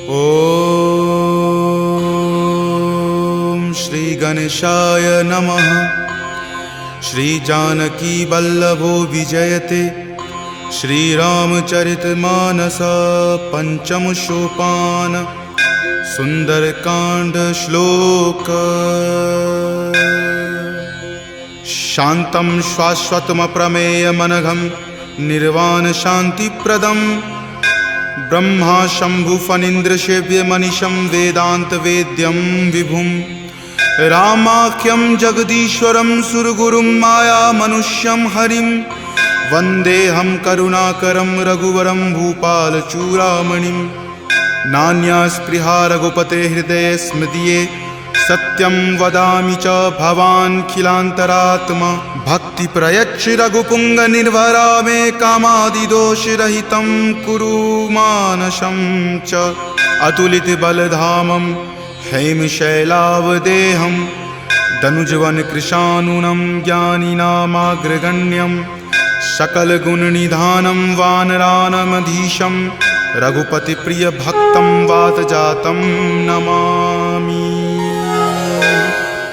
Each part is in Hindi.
ओम श्री गणेशाय नमः। श्री जानकी वल्लभो विजयते। श्री रामचरितमानस पंचम सोपान सुंदरकांड श्लोक। शांतं शाश्वतम प्रमेय मनघम निर्वाण शांतिप्रदम ब्रह्मा शंभु फणीन्द्र सेव्य मनीषं वेदांत वेद्यं विभुं रामाख्यं जगदीश्वरं सुरगुरुं माया मनुष्यं हरिं वन्देऽहं करुणाकरं रघुवरं भूपालचूडामणिं। नान्या स्पृहा रघुपते हृदये स्मृतिये सत्यं वदामि च भवान् खिलान्तरात्मा। भक्ति प्रयच्छ रघुपुंग निर्भरा मे कामादिदोषरहितं कुरु मानसं च। अतुलित बलधामं हेमशैलावदेहं दनुजवन कृशानुनं ज्ञानिनामाग्रगण्यं सकलगुणनिधानं वानरानमधीशं रघुपतिप्रियभक्तं वातजातं नमामि।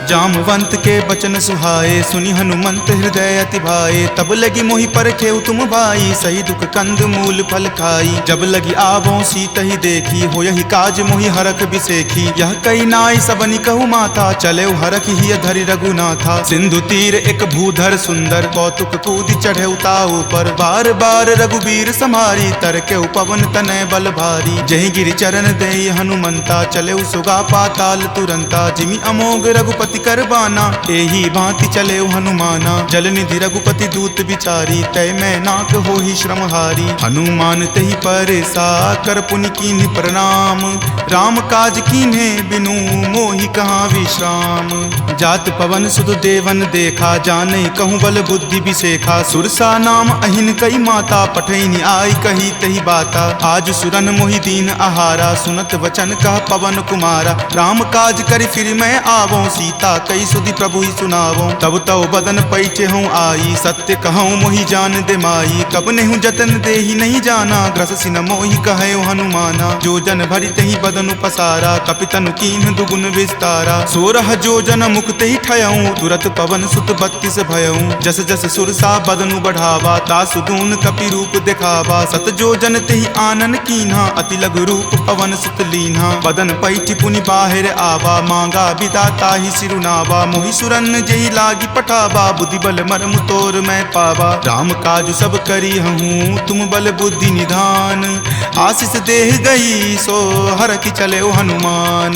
जामवंत के बचन सुहाए सुनि हनुमंत हृदय अति भाए। तब लगी मोहि परखेउ तुम भाई सही दुख कंद मूल फल खाई। जब लगी आवों सीत ही देखी हो यही काज मोहि हरख बिसेखी। यह कई नाई सबनि कहु माथा चले हरख ही धरि रघुनाथा। सिंधु तीर एक भूधर सुंदर कौतुक कूदि चढ़े ताऊ पर। बार बार रघुबीर सम्हारी तर के पवन तनय बल भारी। जहि गिरि चरण देहि हनुमंता चले सुगा पाताल तुरंता। जिमि अमोघ रघुपति करबाना एही भांति चले हनुमाना। जलनिधि रघुपति दूत विचारी तय मैं नाक हो ही श्रमहारी। हनुमान तहि परेसा कर पुनि कीन्ह प्रणाम। राम काज कीन्हे बिनु मोहि कहाँ विश्राम। जात पवन सुत देवन देखा जाने कहूँ बल बुद्धि विसेखा। सुरसा नाम अहिन कई माता पठैनी आई कही तही बाता। आज सुरन मोहि दीन आहारा सुनत वचन कह पवन कुमारा। राम काज करि फिर मैं आवों सीता कई सुधि प्रभु ही सुनावो। तब तव बदन पैठे हूँ आई सत्य कहूँ मोहि जान दे माई। कब नेहु जतन दे ही नहीं जाना ग्रस सिन मोहि कहे हनुमाना। जो जन भरि तहि बदन पसारा कपितनु कीन्ह दुगुन विस्तारा। 16 जो जन मुक्त ही ठयऊँ तुरत पवन सुत 32 भयऊँ। जस जस सुरसा बदनु बढ़ावा तासु दून कपि रूप दिखावा। सत जो जन तेहि आनन कीन्हा अति लघु रूप पवन सुत लीन्हा। बदन पैठि पुनि बाहिर आवा मांगा विदाता ही सिरुनावा। मोहि सुरन जही लागी पठावा बुद्धि बल मरम तोर मैं पावा। राम काज सब करी हूँ तुम बल बुद्धि निधान। आशीष देह गई सो हर की चले हनुमान।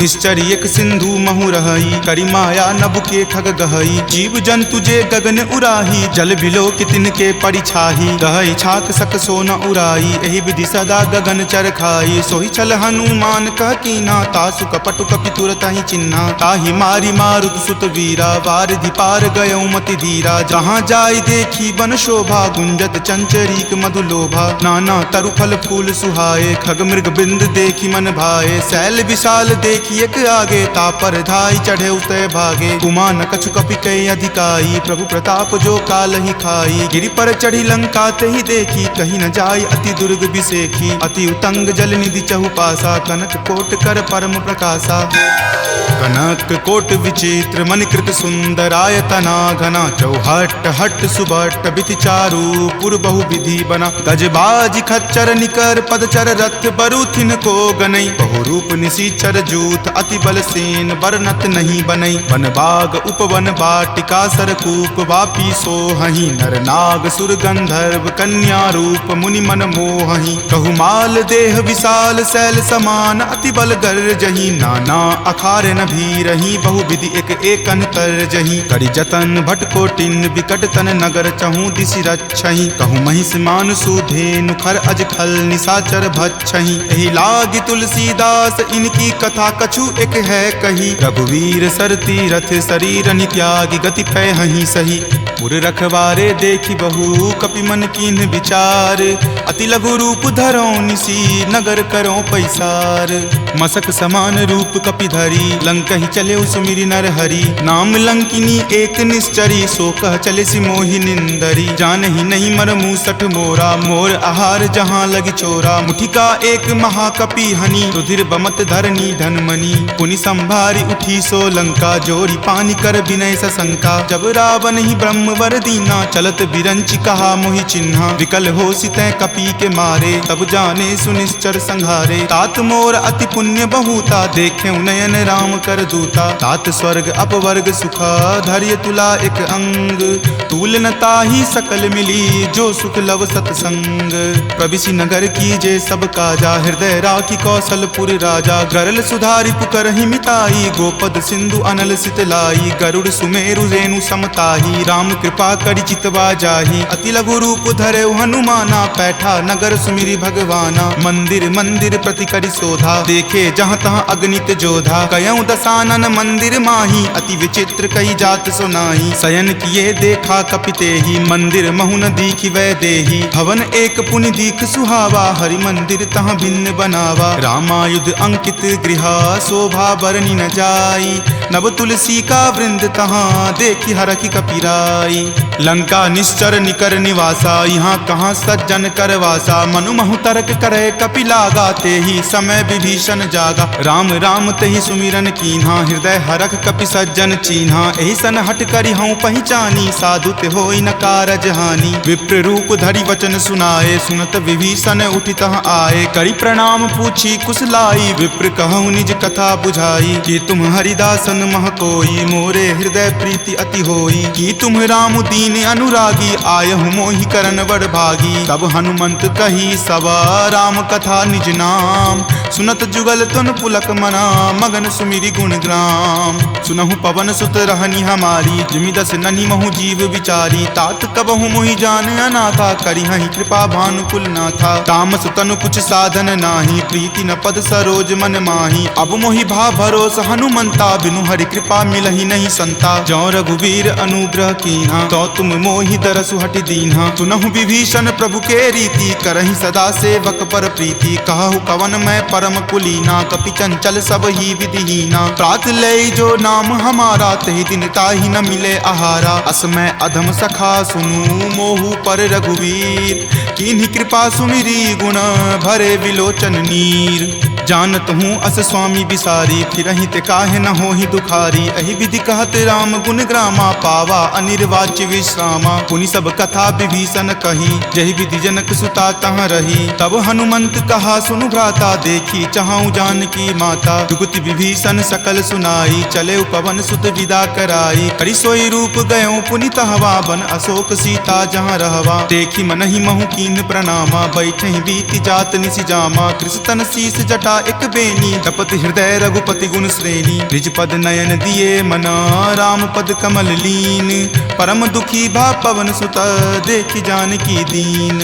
निश्चरी एक सिंधु महु रही करी माया नभ के खग गहई। जीव जंतु जे गगन उराही जल बिलो कि तिनके परिछाही। गहई छाक सक सो न उराई एहि विधि सदा गगन चर खाई। सोहि छल हनुमान कह कीना तासु कपटु कपि तुरत ही चिन्हा। ताहि मारी मारुत सुत वीरा वारिधि पार गयो मति धीरा। जहाँ जाय देखी बन शोभा गुंजत चंचरीक मधु लोभा। नाना तरु फल फूल सुहाए खग मृग बिंद देखी मन भाए। शैल विशाल देखी एक आगे तापर धाई चढ़े उतय भागे। कुमान कछु कपि कई अधिकाई प्रभु प्रताप जो काल ही खाई। गिरि पर चढ़ी लंका तहि देखी कहीं न जाय अति दुर्ग बिसेखी। अति उतंग जल निधि चहु पासा कनक कोट कर परम प्रकाशा। कनक कोट विचित्र मणिकृत सुंदरायतना घना। चौहट हट सुबट बिति चारु पुर बहु विधि बना। गजबाज खच्चर निकर पदचर रथ बरुथिन को गनई। बहु रूप निशिचर जूथ अति बल सेन बरनत नहीं बनई। वन बाग उपवन बाटिका सरकूप वापी सोहहि। नर नाग सुर गंधर्व कन्या रूप मुनि मन मोहहि। कहु माल देह विशाल शैल समान अति बल गर जही। नाना अखारे न भी रही बहु विधि एक एकन कर जही। करि जतन भट कोटिन विकट तन नगर चहु दिशि रक्षहि। कहु महिष मान सुधेनु खर अज खल निशाचर भक्षहि। एहि लागी तुलसीदास इनकी कथा कछु एक है कही। रघुवीर सर तीरथ शरीर नित्यागी गति पै हहि सही। पुर रखवारे देखी बहु कपि मन कीन्ह विचार, अति लघु रूप धरो निसी नगर करो पैसार। मसक समान रूप कपि धरी लंकहि चले सुमिरि नर हरि, नाम लंकिनी एक निश्चरी सो कह चले सि मोहि निंदरी। जानहि नहीं मर मूसठ मोरा मोर आहार जहाँ लगी चोरा, मुठिका एक महाकपि हनि रुधिर बमत धरनी धनमणि। पुनि संभारी उठी सो लंका जोरी पानी कर विनय सशंका, जब रावण ही ब्रह्मवर दीना चलत बिरंच कहा मोहि चिन्हा। विकल हो सितै कपि के मारे तब जाने सुनिश्चर संहारे, तात मोर अति पुण्य बहुता देखे नयन राम कर दूता। तात स्वर्ग अपवर्ग सुखा धैर्य तुला एक अंग, तूल न ताहि सकल मिली जो सुख लव सतसंग। प्रविशि नगर की जे सब काजा हृदय राखी कौशलपुर राजा, गरल सुधारि पुकरहि मिताई गोपद सिंधु अनल सितलाई। गरुड़ सुमेरु रेणु समताही राम कृपा करि चितवा जाही, अति लघु रूप धरे हनुमाना पैठा नगर सुमिरि भगवाना। मंदिर मंदिर प्रति करि शोधा देखे जहाँ तहाँ अगणित जोधा, कयऊ दसानन मंदिर माही अति विचित्र कई जात सुनाही। शयन किए देखा कपिते ही मंदिर महुन दीखि वै देही, भवन एक पुनि दीख सुहावा हरि मंदिर तहाँ भिन्न बनावा। रामायुध अंकित गृहा शोभा बरनी न जाई, नव तुलसी का वृंद तहाँ देखी हरखि कपिराई। लंका निश्चर निकर निवासा यहाँ कहाँ सज्जन करवासा, मनु महु तर्क करे कपि लागा ते ही समय विभीषण जागा। राम राम तेहि सुमिरन कीन्हा हृदय हरख कपि सज्जन चीन्हा, एहि सन हट करि हूँ पहचानी साधु ते होई न कारज हानि। विप्र रूप धरि वचन सुनाए सुनत विभीषण उठि तहाँ आए, करि प्रणाम पूछी कुशलाई विप्र कहूँ निज कथा बुझाई। कि तुम हरिदासन मह कोई मोरे हृदय प्रीति अति होई, कि तुम राम दीन अनुरागी आयहु मोहि करन वर भागी। तब हनुमंत कही सवा राम कथा निज नाम, सुनत जुगल तुन पुलक मना मगन सुमिरि गुण ग्राम। सुनहु पवन सुत रहनी हमारी जिमि दस ननि महु जीव विचारी, तात कबहु मोहि जान अनाथा करिहहि कृपा भानुकुल नाथा। तामस तनु कुछ साधन नाही प्रीति न पद सरोज मन माही, अब मोहि भा भरोस हनुमंता बिनु हरि कृपा मिलहि नहीं संता। जौ रघुवीर अनुग्रह कीन्हा तो तुम मोहि दरसु हटि दीन्हा, सुनहु विभीषण प्रभु के रीति करहि सदा सेवक पर प्रीति। कहु कवन मैं परम कुलीना कपि चंचल सब ही विधिहीना, प्रात लय जो नाम हमारा तहि दिन ताहि न मिले आहारा। अस मैं अधम सखा सुनु मोहु पर रघुवीर, कीन्ही कृपा सुमिरी गुण भरे विलोचन नीर। जानत हूँ अस स्वामी बिसारी फिरहि ते काहे न होहि दुखारी, एहि विधि कहत राम गुण ग्रामा पावा अनिर्वाच्य विश्रामा। पुनि सब कथा विभीषण कही जहि विधि जनक सुता तहाँ रही, तब हनुमंत कहा सुनु भ्राता देखी चाहूँ जानकी माता। जुगति विभीषण सकल सुनाई चले पवन सुत विदा कराई, करि सोई रूप गयो पुनि तहवा बन अशोक सीता जहाँ रहवा। देखी मनहि महु कीन प्रणामा बैठे बीति जात निसि जामा, कृष्ण शीस जटा एक बेनी तपत हृदय रघुपति गुण श्रेणी। निज पद नयन दिए मना राम पद कमल लीन, परम दुखी भा पवन सुत देखि जानकी दीन।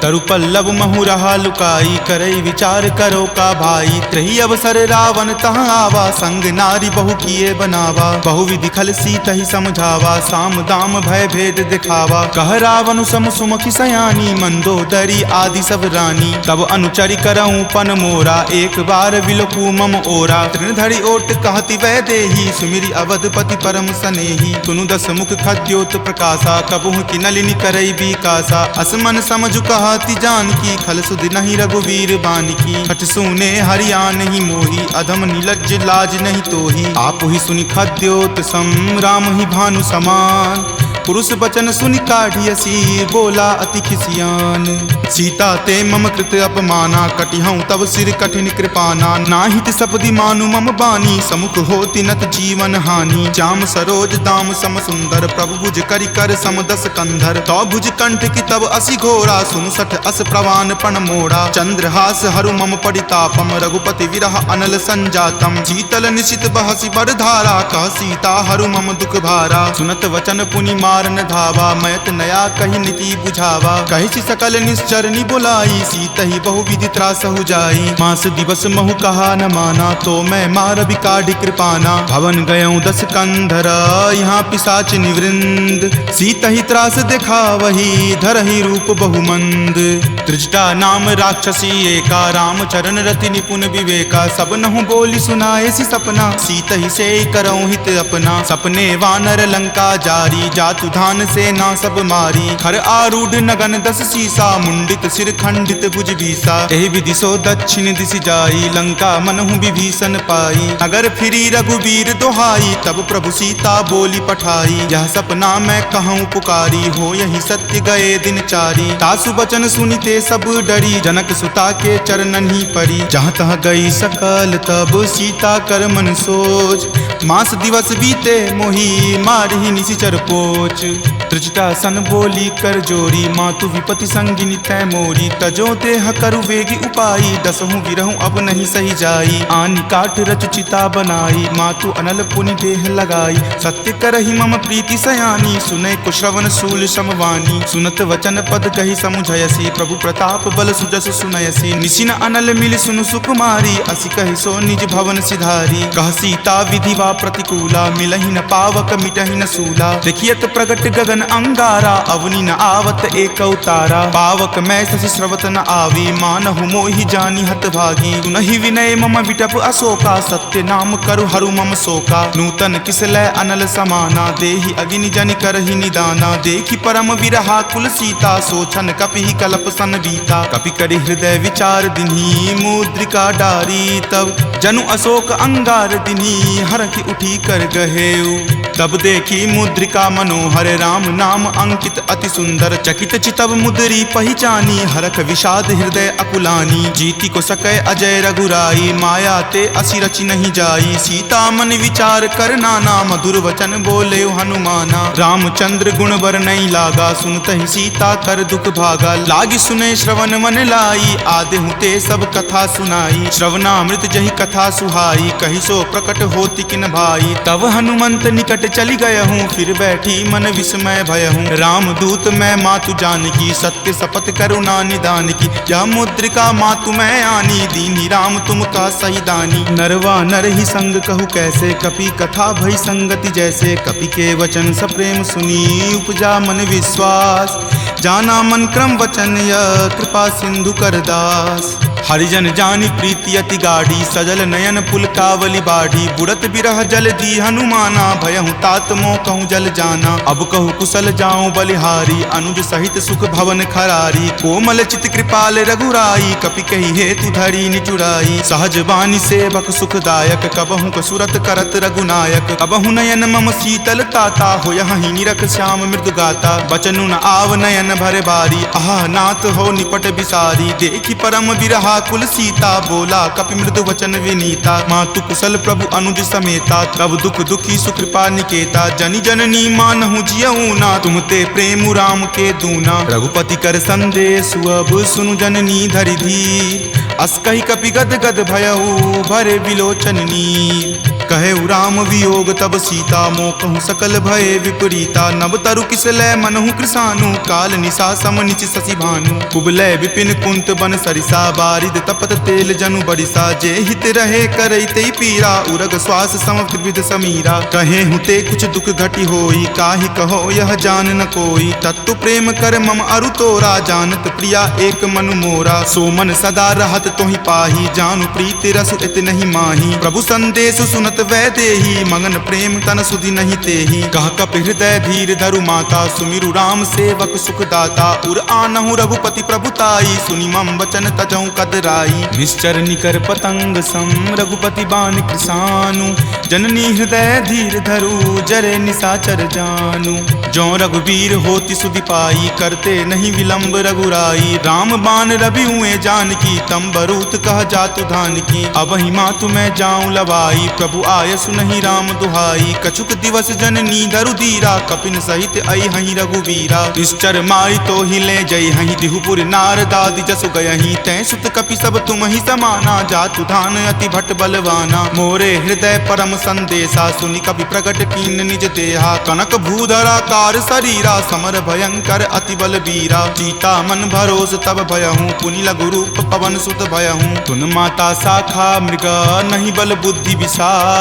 तरु पल्लव महु रहा लुकाई करई विचार करो का भाई, त्रही अवसर रावण तहाँ आवा संग नारी बहु किए बनावा। बहु विधि खल सीतहि समझावा साम दाम भय भेद दिखावा। कह रावण सम सुमुखि सयानी मंदोदरी आदि सब रानी, तब अनुचरि करऊं पन मोरा एक बार विलोकू मम ओरा। तृण धरि ओट कहति वै देही सुमिरि अवधपति परम सनेही, सुनु दस मुख खद्योत प्रकाशा कबहुँ की नलिनी करई बिकासा। असमन समझु कहति जानकी खल सुध नहीं रघुवीर बानकी, हठ सुने हरिया नहीं मोही अधम नीलज्ज लाज नहीं तोही। आप ही सुनि खद्योत सम राम ही भानु समान, पुरुष बचन सुनि काढ़ियसी बोला अति खिसियान। सीता ते मम कृत अपमाना कटिहऊँ तब सिर कठिन कृपाना। नाहित सपदि मानु मम बानी समुख होति नत जीवन हानि। श्याम सरोज दाम सम सुंदर प्रभु भुज करि कर सम दस कंधर। तो भुज कंठ की तब असि घोरा सुनु सठ अस प्रवान पण मोड़ा। चंद्रहास हरु मम परितापम रघुपति विरह अनल संजातम। शीतल निशित बहसि बरधारा कह सीता हरु मम दुख भारा। सुनत वचन पुनि मार मारन धावा, मैत नया कही नीति बुझावा। कही सकल निश्चरनी बुलाई, सीतहि बहुविधि त्रास हो जाई। मास दिवस महु कहा न माना, तो मैं मार बिकाढ़ कृपाना। भवन गयऊँ 10 कंधर, यहाँ पिशाच निवृंद। सीतहि त्रास देखा वही, धरहि रूप बहुमंद। त्रिजटा नाम राक्षसी एका, राम चरण रति निपुण विवेका। सब नहु बोली सुनाए सी सपना, सीतहि से करऊँ हित अपना। सपने वानर लंका जारी, जातु धान से ना सब मारी। खर आरूढ़ नगन 10 सीसा, मुंडित सिर खंडित भुज बीसा। एहि विधि सो दक्षिण दिश जाई, लंका मनहु विभीषण पाई। नगर फिरी रघुबीर दोहाई, तब प्रभु सीता बोली पठाई। यह सपना मैं कहूँ पुकारी, हो यही सत्य गए दिन चारी। तासु बचन सुनिते सब डरी, जनक सुता के चरणन ही परी। जहाँ तहाँ गई सकल तब सीता कर मन सोच। मास दिवस बीते मोही, मारहि निशिचर पोच। त्रिजटा सन बोली कर जोरी, मातु विपति संगिनी तै मोरी। तजो देह करु वेगी उपाई, दसहु विरहु अब नहीं सही जाई। आनि काठ रच चिता बनाई, मातु अनल पुनि देह लगाई। सत्य करहि मम प्रीति सयानी, सुनै कुश्रवण शूल समवानी। सुनत वचन पद कही समुझयसी, प्रभु प्रताप बल सुजस सुनयसी। निशिन अनल मिल सुनु सुकुमारी, असि कहि सो निज भवन सिधारी। कह सीता विधिवा प्रतिकूला, मिलहि न पावक मिटहि न सूला। देखियत प्रगट गगन अंगारा, अवनि न आवत एक अवतारा। पावक मैं शशि स्रवत न आवी, मानहु मोहि जानी हत भागी। सुनहि विनय मम विटप अशोका, सत्य नाम करु हरु मम शोका। नूतन किसलै अनल समाना, देहि अगिनि जनि करहि निदाना। देखि परम विरहा कुल सीता, सोचन कपि कलप सन बीता। कपि करि हृदय विचार दिन्ही, मुद्रिका डारी। तब जनु अशोक अंगार दिन्ही, हरखि उठी कर गहेऊ। तब देखी मुद्रिका मनोहर, राम नाम अंकित अति सुंदर। चकित चितव मुद्री पहचानी, हरख विषाद हृदय अकुलानी। जीति को सकै अजय रघुराई, माया ते असि रचि नहीं जाई। सीता मन विचार कर नाना, मधुर वचन बोले हनुमाना। रामचंद्र गुण बर नहीं लागा, सुनतहि सीता कर दुख भागा। लागी सुने श्रवण मन लाई, आदेहु ते सब कथा सुनाई। श्रवणामृत जहि कथा सुहाई, कहि सो प्रकट होति किन भाई। तब हनुमंत निकट चली गयहूँ, फिर बैठी मन विस्मय भयहूँ। राम दूत मैं मातु जानकी, सत्य शपथ करुणा निदान की। यह मुद्रिका मातु मैं आनी, दीनी राम तुम का सही दानी। नरवा नर ही संग कहु कैसे, कपि कथा भई संगति जैसे। कपि के वचन सप्रेम सुनी, उपजा मन विश्वास। जाना मन क्रम वचन यह, कृपा सिंधु कर दास। हरिजन जानी प्रीति अति गाढ़ी, सजल नयन पुलकावली बाढ़ी। बुड़त बिरह जल दी हनुमाना, भयहु तात मोह कहूँ जल जाना। अब कहु कुशल जाऊँ बलिहारी, अनुज सहित सुख भवन खरारी। कोमल चित कृपाल रघुराई, कपि कही हेतु धरी निचुराई। सहज बानी सेवक सुखदायक, कबहु कसुरत करत रघुनायक। कबहु नयन मम शीतल ताता, हो यहीं निरख श्याम मृदु गाता। बचनु न आव नयन भर बारी, आह नाथ हो निपट बिसारी। देखी परम विरहा कुल सीता, बोला कपि मृदु वचन विनीता। मातु कुशल प्रभु अनुज समेता, तब दुख दुखी सुकृपा निकेता। जनि जननी मानहु जियऊ ना, तुम ते प्रेम राम के दूना। रघुपति कर संदेश अब सुनु जननी धरि धीर। अस कहि कपि गद गद भयऊ, भरे विलोचन नीर। कहे राम वियोग तब सीता, मोह कहूँ सकल भय विपरीता। नव तरु किसलै मनहु कृसानु, काल निशा सम निच शशि भानु। कुबलय विपिन कुंत बन सरिसा, बारिद तपत तेल जनु बरिसा। जे हित रहे करैते पीरा, उरग श्वास सम त्रिविध समीरा। कहे हुते कुछ दुख घटी होई, काहि कहो यह जान न कोई। तत्तु प्रेम कर मम अरु तोरा, जानत प्रिया एक मनु मोरा। सो मन सदा रहत तोहि पाही, जानु प्रीति रसु इत नहीं माही। प्रभु संदेश सुनत वै देही, मगन प्रेम तन सुधि नहीं तेही। कह कप हृदय धीर धरु माता, सुमिरु राम सेवक सुख दाता। उर आनहु रघुपति प्रभुताई, सुनि मम वचन तजहु कदराई। निश्चर निकर पतंग सम, रघुपति बाण कृसानु। जननी हृदय धीर धरु, जरे निशाचर जानु। जो रघुवीर होति सुधि पाई, करते नहीं विलंब रघुराई। राम बाण रवि हुए जानकी, तम बरूत कह जातु धान की। अब ही मातु मैं जाऊं लवाई, प्रभु आय सुनहि राम दुहाई। कछुक दिवस जननी धरु धीरा कपिन सहित आई हहीं रघुवीरा। निश्चर मारी तो ही ले जई हहीं दिहुपुर नारदादि जसु गयहीं। तै सुत कपि सब तुम ही समाना जातु धान अति भट बलवाना। मोरे हृदय परम संदेशा सुनि कपि प्रकट कीन निज देहा। कनक भूधराकार शरीरा समर भयंकर अति बलबीरा। सीता मन भरोस तब भयहूँ पुनि लघु रूप पवन सुत भयहूँ। तुन माता शाखा मृगा नहीं बल बुद्धि विशाल।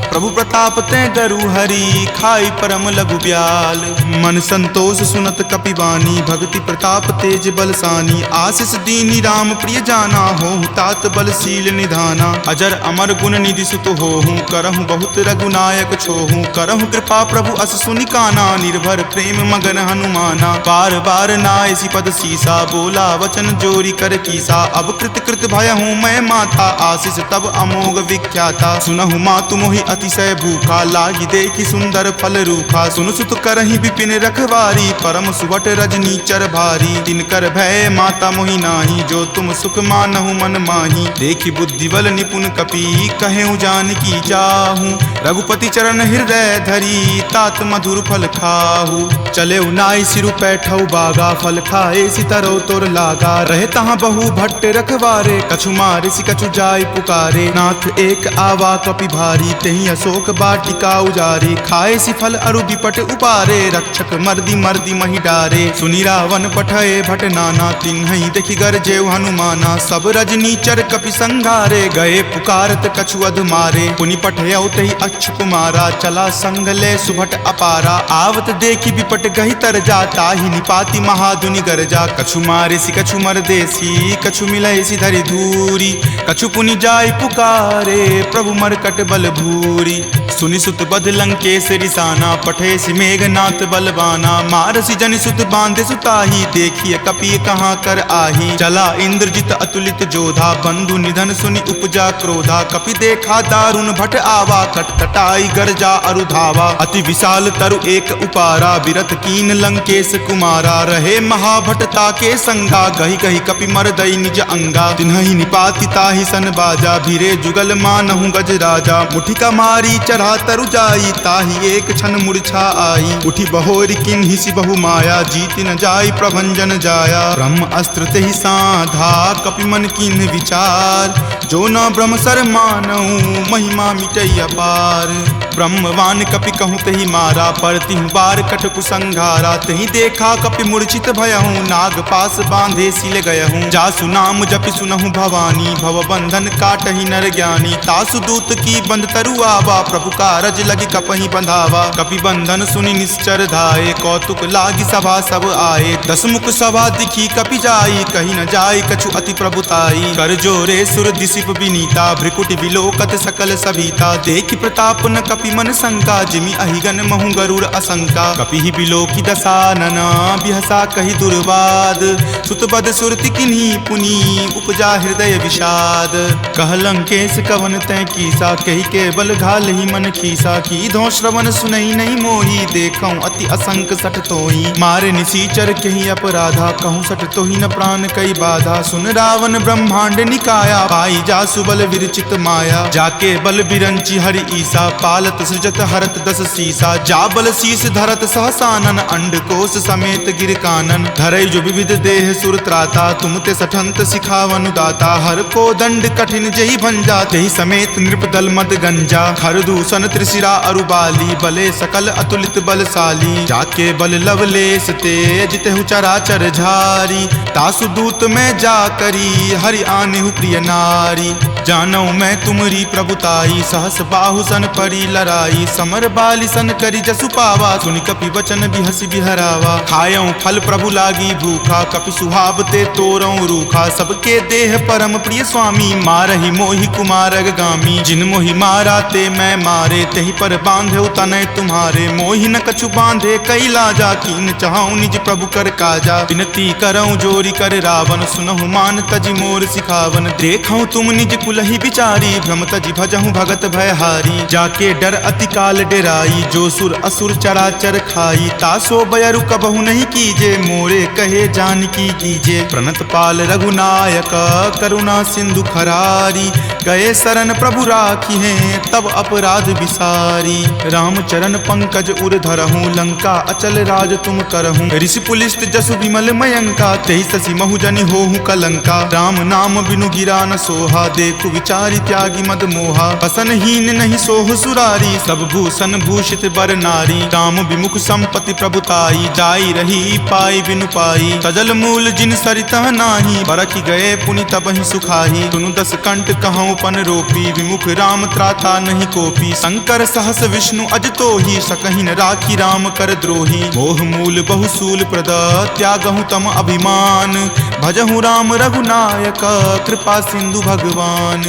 प्रभु प्रताप ते डरु हरि खाई परम लघु ब्याल। मन संतोष सुनत कपिवानी भक्ति प्रताप तेज बलसानी। आशीष दीनी राम प्रिय जाना होहु तात बलशील निधाना। अजर अमर गुण निधि सुत होहु करहु बहुत रघुनायक छोहु। करहु कृपा प्रभु अस सुनि काना निर्भर प्रेम मगन हनुमाना। बार बार नायसी पद सीसा बोला वचन जोरी कर कीसा। अब कृत कृत भयहूँ मैं माता आशीष तब अमोघ विख्याता। सुनहु मातु मोहि अतिशय भूखा लागी देखी सुंदर फल रूखा। सुन सुत करहि विपिन रखवारी परम सुवट रजनी चर भारी। तिनकर भय माता मोहि नाही जो तुम सुख मानहु मन माही। देखी बुद्धि बल निपुण कपि कहेउ जानकी जाहू। रघुपति चरण हृदय धरी तात मधुर फल खाहू। चले नाई सिरु पैठौ बागा फल खाए सितरो तोर लागा। रहे तहाँ बहु भट्ट रखवारे कछु मारे सि कछु जाय पुकारे। नाथ एक आवा कपि भारी तेहि अशोक बाटिका उजारे। खाए सि फल अरु विपट उपारे रक्षक मर्दी मर्दी महि डारे। सुनि रावण पठए भट नाना तिन्हि देखि गरजेउ हनुमाना। सब रजनी चर कपि संघारे गए पुकारत कछु अध मारे। पुनि पठयउ तेहि अक्षुप मारा चला संग ले सुभट अपारा। आवत देखि विपट गहि तर जा ताहि निपाति महाधुनि गरजा। कछु मारे सि कछु मरदेसी कछु मिलय सि धरि धूरी। कछु पुनि जाय पुकारे प्रभु मरकट बल भूरी। सुनि सुत बध लंकेश रिसाना पठे सि मेघनाथ बलवाना। मारसि जनि सुत बांधे सुताही देखिए कपि कहाँ कर आही। चला इंद्रजित अतुलित जोधा बंधु निधन सुनि उपजा क्रोधा। कपि देखा दारुण भट आवा कटकटाई गरजा अरु धावा। अति विशाल तरु एक उपारा विरत कीन लंकेश कुमारा। रहे महाभटता के संगा गही गही कपि मरदई निज अंगा। तिन्हि निपाति ताहि सन बाजा भिरे जुगल मानहु गज राजा। मुठिका मारी चढ़ा तरु जाई ताहि एक क्षण मूर्छा आई। उठी बहोरी किन्हि सि बहु माया जीति न जाई प्रभंजन जाया। ब्रह्म अस्त्र तेहि साधा कपि मन किन्हि विचार। जो न ब्रह्म सर मानहु महिमा मिटई अपार। ब्रह्मवान कपि कहूँ तेहि मारा परतिहु बार कटकु संघारा। तेहि देखा कपि मूर्छित भयहूँ नाग पास बांधे सिल गयहूँ। जासु नाम जपि सुनहु भवानी भव बंधन काटहि नर ज्ञानी। तासु दूत की बंध तरु आवा प्रभु कारज लगी कपहि बंधावा। कपि बंधन सुनि निश्चर धाये कौतुक लागी सभा सब आए। दस मुख सभा दिखी कपि जाई कही न जाई कछु अति प्रभुताई। कर जोरे सुर दिसिप विनीता भ्रिकुटि विलोकत सकल सभीता। देखि प्रताप न कपि मन शंका जिमि अहिगन महु गरुड़ असंका। कपि ही बिलोकी दसानना बिहसा कहि दुर्वाद। सुतबद सुरति किन्ही पुनि उपजा हृदय विषाद। कह लंकेश कवन तै कीसा कही के बल घाल ही मन खीसा। की धो श्रवण सुनई नहीं मोही देखऊं अति असंक सठ तोही। मारे निसीचर कही अपराधा कहूँ सठ तोही न प्राण कई बाधा। सुन रावण ब्रह्मांड निकाया पाई जासु बल विरचित माया। जाके बल बिरंची हरि ईसा पालत सृजत हरत दस सीसा। जा बल शीस धरत सहसानन अंड कोश समेत गिर कानन। धरई जो विविध देह सुर त्राता तुम ते सठंत सिखावनु दाता। हर को दंड कठिन जही भंजा तेहि समेत नृपदल मद गंजा। खर दूषण त्रिशिरा अरुबाली बले सकल अतुलित बलशाली। जाके बल लवलेश तेज तेहु चराचर झारी। तासु दूत में जा करी हरि आनेहु प्रिय नारी। जानौ मैं तुमरी प्रभुताई सहस बाहु सन परी लराई। समर बाली सन करी जसु पावा सुनि कपि वचन बिहसि बिहरावा। खायऊं फल प्रभु लागी भूखा कपि सुहाव ते तोरऊं रूखा। सबके देह परम प्रिय स्वामी मारहि मोहि कुमारग गामी। जिन मोहि मारा ते मैं मारे तेहि पर बांधे तनय तुम्हारे। मोहि न कछु बांधे कई लाजा कीन चाहूं निज प्रभु कर काजा। विनती करऊं जोरी कर रावण सुनहु मान तजि मोर सिखावन। देखऊं तुम तुम निज कुलहि बिचारी, भ्रम तजि भजहु भगत भयहारी। जाके डर अति काल डेराई, जो सुर असुर चराचर खाई। तासो बयरु कबहु नहीं कीजे, मोरे कहे जानकी कीजे। प्रणत पाल रघुनायक करुणा सिंधु खरारी, गए शरण प्रभु राखी हैं तब अपराध विसारी। राम चरण पंकज उर धरहूँ, लंका अचल राज तुम करहूँ। ऋषि पुलिस्त जसु विमल मयंका, तेहि शशि महु जनि होहु कलंका। राम नाम बिनु गिरा न सोहा, देखु विचारी त्यागी मद मोहा। बसनहीन नहीं सोह सुरारी, सब भूषण भूषित बर नारी। राम विमुख संपत्ति प्रभुताई, जाई रही पाई बिनु पाई। सजल मूल जिन सरितह नाही, बरखि गए पुनि तबहि सुखाही। सुनु दस कंठ कहूँ पन रोपी, विमुख राम त्राता नहीं कोपी। शंकर सहस विष्णु अज तोहि, सकहि न राखी राम कर द्रोही। मोह मूल बहुसूल प्रद, त्यागहु तम अभिमान। भजहु राम रघुनायक, कृपा सिंधु भगवान।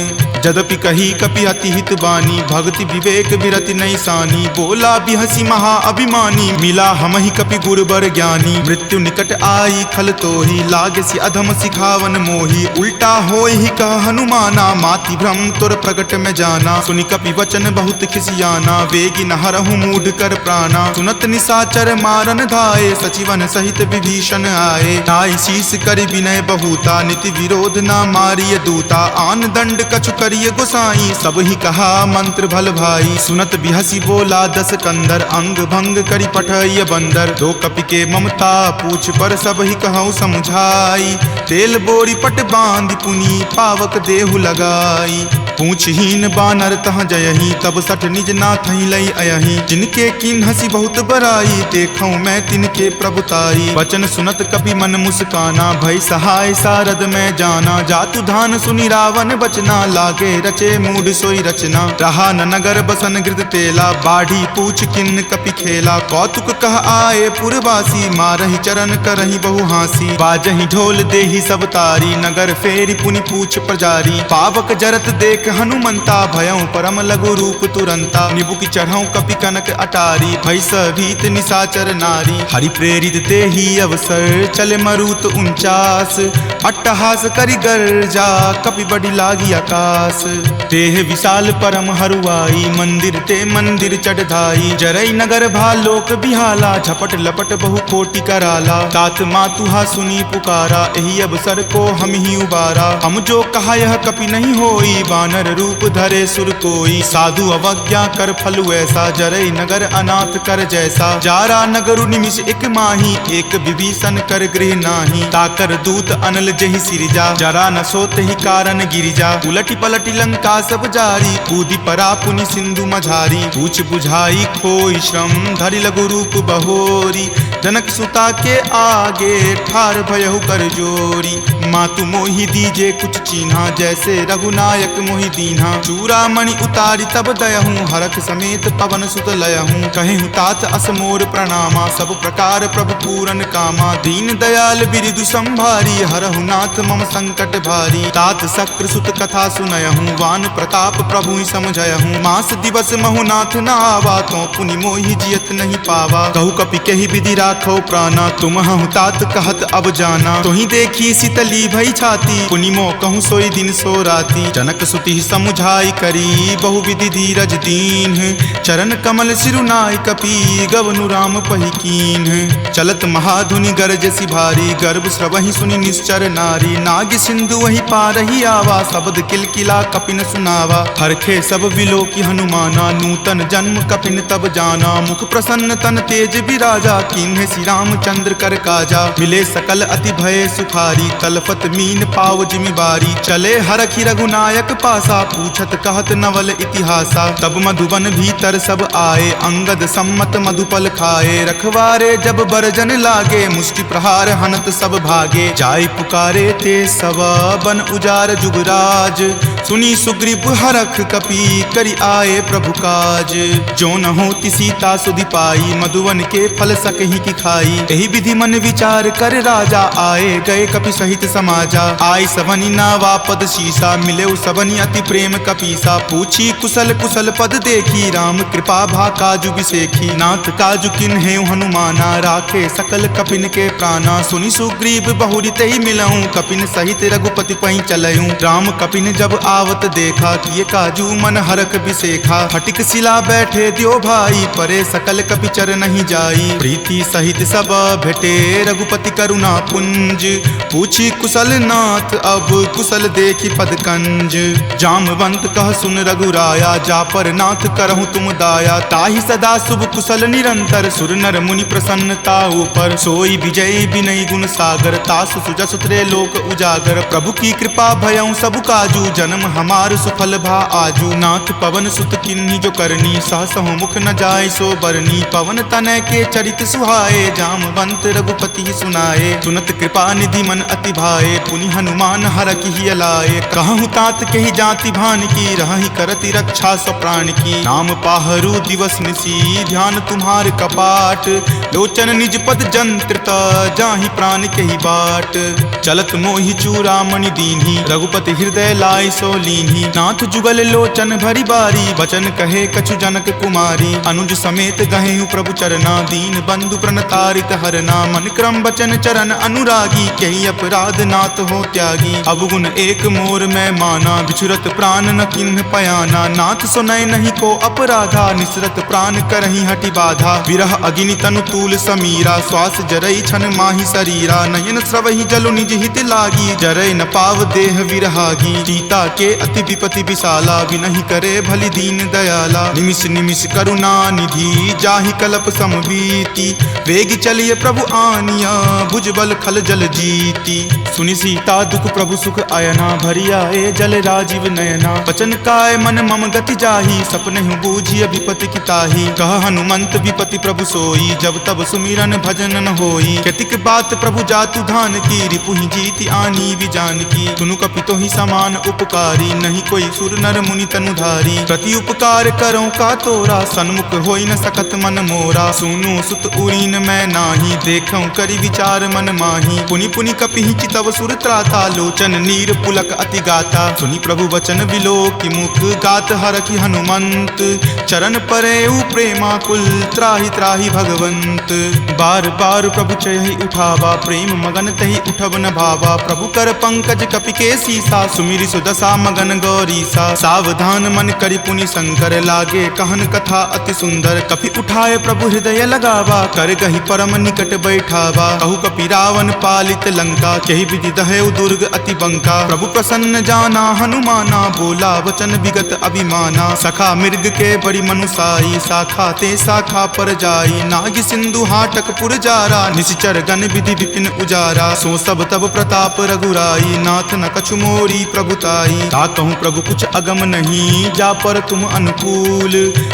जदपि कही कपि अति हित बानी, भक्ति विवेक विरति नहीं सानी। बोला बिहसी महा अभिमानी, मिला हमहि कपि गुर बर ज्ञानी। मृत्यु निकट आई खल तोहि, लागसी अधम सिखावन मोहि। उल्टा होय ही कह हनुमाना, माति भ्रम तुर प्रगट में जाना। सुनि कपि वचन बहुत खिसियाना, वेगी न हरहु मूढ़ कर प्राणा। सुनत निशाचर मारन धाये, सचिवन सहित विभीषण आए। नाई शीस कर विनय बहुता, नीति विरोध न मारिय दूता। आन दंड कछु करिय गोसाई, सब ही कहा मंत्र भल भाई। सुनत बिहसी बोला दस कंदर, अंग भंग करि पठइय बंदर। दो कपि के ममता पूछ पर, सब ही कहूँ समझाई। तेल बोरी पट बांध पुनी, पावक देहु लगाई। पूछहीन बानर तह जयही, तब सठ निज नाथ ही लई अयही। जिनके किन हसी बहुत बराई, देखूं मैं तिनके प्रभुताई। वचन सुनत कपि मन मुस्काना, भय सहाय सारद में जाना। जातु धान सुनि रावण बचना, लागे रचे मूढ़ सोई रचना। रहा न नगर बसन गृध तेला, बाढ़ी पूछ किन्न कपि खेला। कौतुक कह आए पुरवासी, मारहि चरण करहि बहु हासी। बाजहि ढोल देहि सब तारी, नगर फेरी पुनि पूछ प्रजारी। पावक जरत देख हनुमंता, भयं परम लघु रूप तुरंता। निबुक चढ़ऊ कपि कनक अटारी, भय भीत निशाचर नारी। हरि प्रेरित तेहि अवसर, चले मरुत 49। अट्टहास करि गर्जा, कपि बड़ी लागी आकाश। देह विशाल परम हरुआई, मंदिर ते मंदिर चढ़ धाई। जरई नगर भालोक बिहाला, झपट लपट बहु कोटि कराला। तात मातुहा सुनी पुकारा, एहि अवसर को हम ही उबारा। हम जो कहा यह कपि नहीं होई, वानर रूप धरे सुर कोई। साधु अवज्ञा कर फलु ऐसा, जरई नगर अनाथ कर जैसा। जारा नगरु निमिष एक माही, एक विभीषण कर गृह नाही। ताकर दूत अनल जहि सिरजा, जरा न सोते ही कारण गिरिजा। उलटी पलटी लंका सब जारी, कूदी परा पुनि सिंधु मझारी। पूछ बुझाई खोई श्रम, धरि लघु रूप बहोरी। जनक सुता के आगे, ठार भयहु कर जोरी। मातु मोहि दीजे कुछ चीन्हा, जैसे रघुनायक मोहि दीन्हा। चूड़ामणि उतारी तब दयहूँ, हरख समेत पवन सुत लयहूँ। कहेहु तात असमोर प्रणामा, सब प्रकार प्रभु पूरन कामा। दीन दयाल बिरिदु संभारी, हरहु नाथ मम संकट भारी। तात शक्र सुत कथा सुनयहूँ, वान प्रताप प्रभु ही समझयहूँ। मास दिवस महु नाथ न आवा, तो पुनि मोहि जियत नहीं पावा। कहु कपि कहि विधि राखो प्राणा, तुम हूँ तात कहत अब जाना। तोहि देखी शीतली भई छाती, पुनि मो कहूँ सोई दिन सो राती। जनक सुति समुझाई करी, बहु विधि धीरज दीन। चरण कमल सिरुनाई कपि, गवनु राम पहि कीन। चलत महाधुनि गरजसि भारी, गर्भ स्रवहि सुनि निश्चर नारी। नाग सिंधु वही पारहि आवा, शब्द किलकिला कपिन सुनावा। हरखे सब विलोकी हनुमाना, नूतन जन्म कपिन तब जाना। मुख प्रसन्न तन तेज विराजा, कीन्हे श्री रामचंद्र कर काजा। मिले सकल अति भय सुखारी, तलफत मीन पाव जिमिबारी। चले हरखि रघुनायक पासा, पूछत कहत नवल इतिहासा। तब मधुबन भीतर सब आए, अंगद सम्मत मधुपल खाए। रखवारे जब बरजन लागे, मुष्टि प्रहार हनत सब भागे। जाय पुकारे ते सब, बन उजार जुगराज। सुनी सुग्रीव हरख कपि, करि आए प्रभु काज। जो न होति सीता सुधि पाई, मधुवन के फल सकहि की खाई। एहि विधि मन विचार कर राजा, आए गए कपि सहित समाजा। आय सबनि नावा पद शीसा, मिले सबनि अति प्रेम कपीसा। पूछी कुशल कुशल पद देखी, राम कृपा भा काजु बिसेखी। नाथ काजु किन्हे हनुमाना, राखे सकल कपिन के प्राणा। सुनि सुग्रीव बहुरी तेहि मिलऊं, कपिन सहित रघुपति पहीं चलऊं। राम कपिन जब आवत देखा, किए काजू मन हरख बिसेखा। फटिक शिला बैठे द्यो भाई, परे सकल कपिचर नहीं जाई। प्रीति सहित सब भेटे, रघुपति करुणा पुंज। पूछी कुशल नाथ, अब कुशल देखी पद कंज। जामवंत कह सुन रघुराया, जा पर नाथ करहु तुम दाया। ताहि सदा शुभ कुशल निरंतर, सुर नर मुनि प्रसन्नता ऊपर। सोई विजय विनय गुण सागर, तासु सुजस त्रय लोक उजागर। प्रभु की कृपा भयउ सब काजू, जन्म हमार सुफल भा आजू। नाथ पवन सुत किन्ही जो करनी, सहसहु मुख न जाय सो बरनी। पवन तनय के चरित सुहाए, जामवंत रघुपति सुनाए। सुनत कृपा निधि मन अति भाए, पुनि हनुमान हरखि हिय लाए। कहूँ तात के ही जाति भान की, रहहि करति रक्षा सो प्राण की। नाम पाहरू दिवस निसी, ध्यान तुम्हार कपाट। लोचन निज पद जंत्रित, जाहि प्राण के ही बाट। चलत मोहि चूड़ामणि दीन्ही, रघुपति हृदय लाय सो लीन्ही। नाथ जुगल लोचन भरी बारी, बचन कहे कछु जनक कुमारी। अनुज समेत गहेहु प्रभु चरना, दीन बंधु प्रणतारित हरना। मन क्रम बचन चरण अनुरागी, कही अपराध नाथ हो त्यागी। अवगुण एक मोर में माना, बिछुरत प्राण न किन्ह पयाना। नाथ सुनय नहीं को अपराधा, निसरत प्राण करहि हटि बाधा। विरह अग्नि तनु तूल समीरा, श्वास जरई छन माहि शरीरा। नयन स्रवहि जलु निज हित लागी, जरय न पाव देह विरहागी। सीता के अति विपति विशाला, विनहि करे भलि दीन दयाला। निमिष निमिष करुणा निधि, जाहि कलप समबीति। वेग चलिए प्रभु आनिया, भुजबल खल जल जीती। सुनि सीता दुख प्रभु सुख आयना, भरी आए जल राजीव नयना। बचन काय मन मम गति जाही, सपने हूँ बूझिय विपति की ताही। कह हनुमंत विपति प्रभु सोई, जब तब सुमिरन भजन न होई। केतिक बात प्रभु जातु धान की, रिपुहि जीति आनी विजान की। सुनु कपितो ही समान उपकारी, नहीं कोई सुर नर मुनि तनुधारी। प्रति उपकार करो का तोरा, सन्मुख होई न सकत मन मोरा। सुनु सुत उरीन मैं नाही, देखऊं करि विचार मन माही। पुनि पुनि कपिहि चितव सुर त्राता, लोचन नीर पुलक अति गाता। सुनि प्रभु वचन विलोकि मुख, गात हरखि हनुमंत। चरण परेउ प्रेमाकुल, त्राहि त्राहि भगवंत। बार बार प्रभु चयहि उठावा, प्रेम मगन तहि उठब न भावा। प्रभु कर पंकज कपि के सीसा, सुमिरि सुदशा मगन गौरीसा। सावधान मन करि पुनि शंकर, लागे कहन कथा अति सुंदर। कपि उठाए प्रभु हृदय लगावा, कर गहि परम निकट बैठावा। कहु कपि रावण पालित लंका, केहि विधि दहेउ दुर्ग अति बंका। प्रभु प्रसन्न जाना हनुमाना, बोला वचन विगत अभिमाना। सखा मृग के बड़ी मनुसाई, शाखा ते शाखा पर जाई। नाग सिंधु हाटक पुर जारा, निशिचर गण विधि विपिन उजारा। सो सब तब प्रताप रघुराई, नाथ न कछु मोरी प्रभुताई। ताकहु प्रभु कुछ अगम नहीं, जा पर तुम अनुकूल।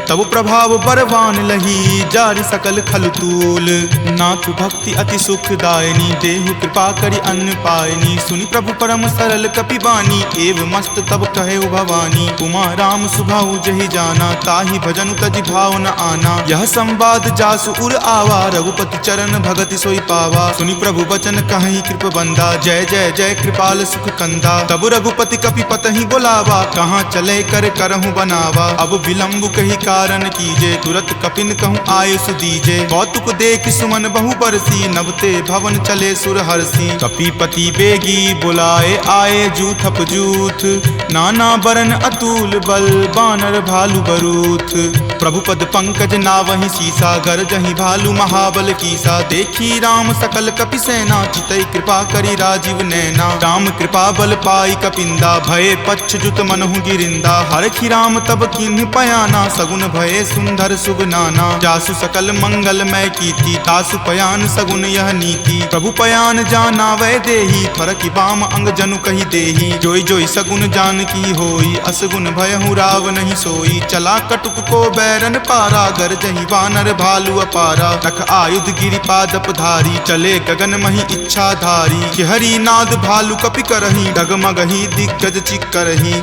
तब प्रभाव बरवान लही, जारि सकल खल तूल। नाथ भक्ति अति सुखदायनी, देहु कृपा करि अन्न पायनी। सुनि प्रभु परम सरल कपिबानी, एव मस्त तब कहे भवानी। उमा राम सुभाऊ जहि जाना, ताहि भजनु तजि भाव न आना। यह संवाद जासु उर आवा, रघुपति चरण भगति सोई पावा। सुनि प्रभु वचन कहहि कृप बंदा, जय जय जय कृपाल सुख कंदा। तब रघुपति कपि पतहि बोलावा, कहाँ चले कर करहु बनावा। अब विलंब कही कारण कीजे, तुरत कपिन कहूँ आयुष दीजे। कौतुक देख सुमन बहु बरसी, नवते भवन चले सुर हरसी। कपिपति बेगी बुलाए, आए जूथप जूथ। नाना बरन अतुल बल, बानर भालु बरूथ। प्रभु पद पंकज नावहि सीसा, गरजहि भालु महाबल कीसा। देखी राम सकल कपि सेना, चितई कृपा करि राजीव नैना। राम कृपा बल पाई कपिंदा, भये पच्छ जुत मनहु गिरिंदा। हरखि राम तब किन्हि पयाना, सगुन भये सुंदर सुगनाना। जासु सकल मंगलमय कीर्ति, तासु पयान सगुन यह नीति। प्रभु पयान जाना वै देही, फरकि बाम अंग जनु कहि देही। जोई जोई सगुन जान की होई, असगुन भयहु राव नहीं सोई। चला कटुक को बैरन पारा, गरजहि वानर भालु अपारा। रख आयुध गिरिपादप धारी, चले गगन मही इच्छा धारी। कि हरि नाद भालु कपि करही, डगमगहि दिग्गज चिक्करही।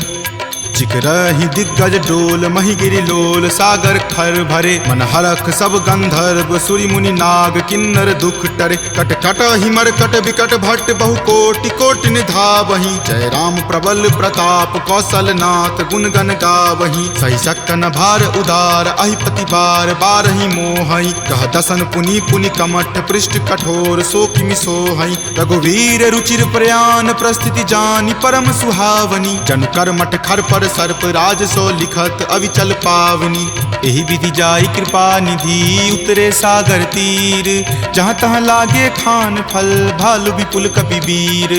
चिक रही दिग्गज डोल मही गिरि लोल सागर खर भरे मन हरख सब गंधर्व सूरि मुनि नाग किन्नर दुख टरे कट कट हिमर कट विकट भट्ट बहु कोटि कोटि निधावहि जय राम प्रबल प्रताप कौशल नाथ गुण गण गावहि सही सकन भार उदार अहिपति बार बारहि मोहहि कह दसन पुनि पुनि कमठ पृष्ठ कठोर सो किमि सोहहि रघुवीर रुचिर प्रयाण प्रस्थिति जानि परम सुहावनी जन कर्मठ खर पर सर्प राज सो लिखत अविचल पावनी एहि विधि जाई कृपा निधि उतरे सागर तीर जहाँ तहाँ लागे खान फल भालु विपुल कपि वीर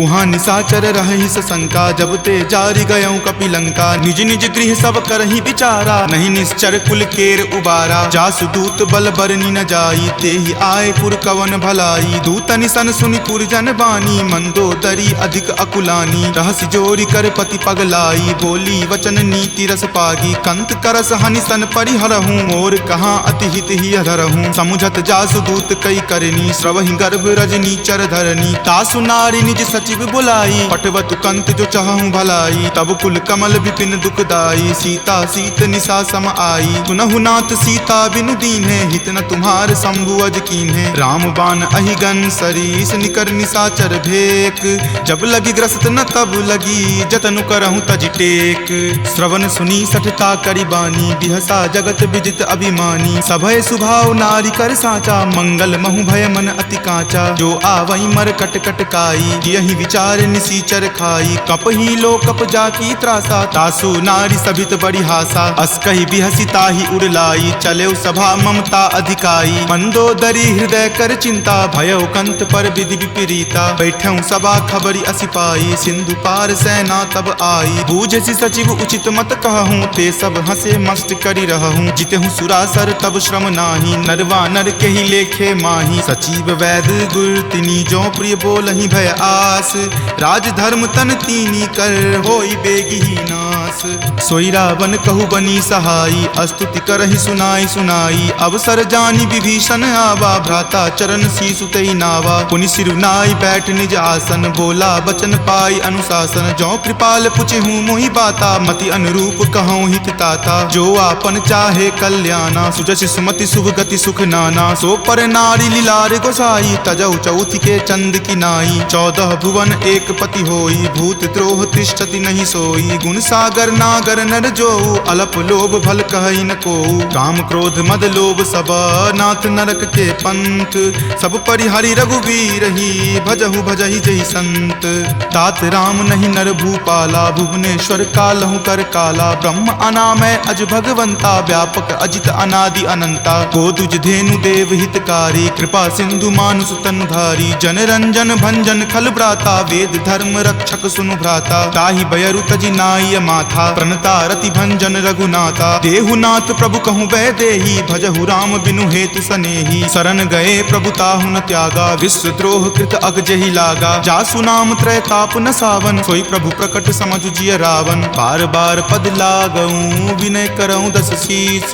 उहाँ निशाचर रहि सशंका जब ते जारि गयऊँ कपि लंका निज निज गृह सब करहि विचारा नहीं निश्चर कुल केर उबारा जासु दूत बल बरनी न जाई तेहि आए पुर कवन भलाई दूत निसन सुनि पुर जन बानी मंदोदरी अधिक अकुलानी रहसि जोरी कर पति पगलाई बोली वचन नीति रस पागी कंत करस हनि सन परिहरहूँ और कहाँ अति हित ही अधरहूँ समुझत जासु दूत कई करनी श्रवहि गर्भ रजनी चर धरनी तासु नारी निज सचिव बुलाई पटवतु कंत जो चाहूं भलाई तब कुल कमल विपिन दुखदाई सीता सीत निशा सम आई सुनहु नाथ सीता बिनु दीन्हे हित न तुम्हार शंभु अज कीन्हे राम बाण अहिगन सरीस निकर निशाचर भेक जब लगी ग्रस्त न तब लगी जतनु करहूं तज टेक श्रवण सुनी सठता करी बानी बिहसा जगत विजित अभिमानी सभय सुभाव नारी कर साचा मंगल महु भय मन अति काचा जो आवई मर कट कट काई यही विचार निसीचर खाई कप ही लो कप जाकी त्रासा तासु नारी सभित बड़ी हासा अस कही बिहसी ताही उड़लाई चले सभा ममता अधिकाई मंदोदरी हृदय कर चिंता भयो कंत पर विधि विपरीता बैठऊ सभा खबरी असिपाई सिंधु पार सेना तब आई बूझसी सचिव उचित मत कहूँ ते सब हंसे मस्त करी रहूँ जितहूँ सुरासर तब श्रम नाही नरवा नर के ही लेखे माही सचिव वैद गुर तिनी जो प्रिय बोलहि भय आस राज धर्म तन तीनी कर होई बेगी ही नास सोई रावण कहु बनी सहाई अस्तुति करहि सुनाई सुनाई अवसर जानी विभीषण आवा भ्राता चरण शीसु तई नावा पुनि सिरुनाई बैठ निज आसन बोला बचन पाई अनुशासन जो कृपाल पुछहूँ मोहि बाता मति अनुरूप कहूँ हित ताता जो आपन चाहे कल्याणा सुजस सुमति शुभ गति सुख नाना सो पर नारी लीलार गोसाई तजौ चौथ के चंद की नाई 14 भुवन एक पति होई भूत द्रोह तिष्ठति नहीं सोई गुण सागर नागर नर जो अलप लोभ भल कहई न को काम क्रोध मद लोभ सब नाथ नरक के पंथ सब परिहरि रघुवीर ही भजहु भजहि जहि संत तात राम नहीं नर भूपाला भुवनेश्वर कालहु कर काला ब्रह्म अनामय अज भगवंता व्यापक अजित अनादि अनंता गोदुज धेनु देव हितकारी कृपा सिंधु मानुष तनुधारी जन रंजन भंजन खल भ्राता वेद धर्म रक्षक सुनु भ्राता ताहि बयरु तजि नाय माथा प्रणता रति भंजन रघुनाथा देहुनाथ प्रभु कहूँ वै देही भजहु राम बिनु हेतु सनेही शरण गए प्रभु ताहु न त्यागा विश्व द्रोह कृत अग जहि लागा जासु नाम त्रय ताप न सावन सोई प्रभु प्रकट समझु जिय रावण बार बार पद लागऊं विनय करऊं दस शीस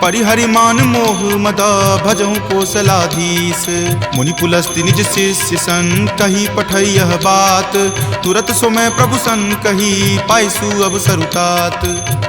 परिहरि मान मोह मद भजहु कोसलाधीश मुनि पुलस्ति निज शिष्य सन कही पठई यह बात तुरत सोमय प्रभु सन कही पाइसु अवसर उतात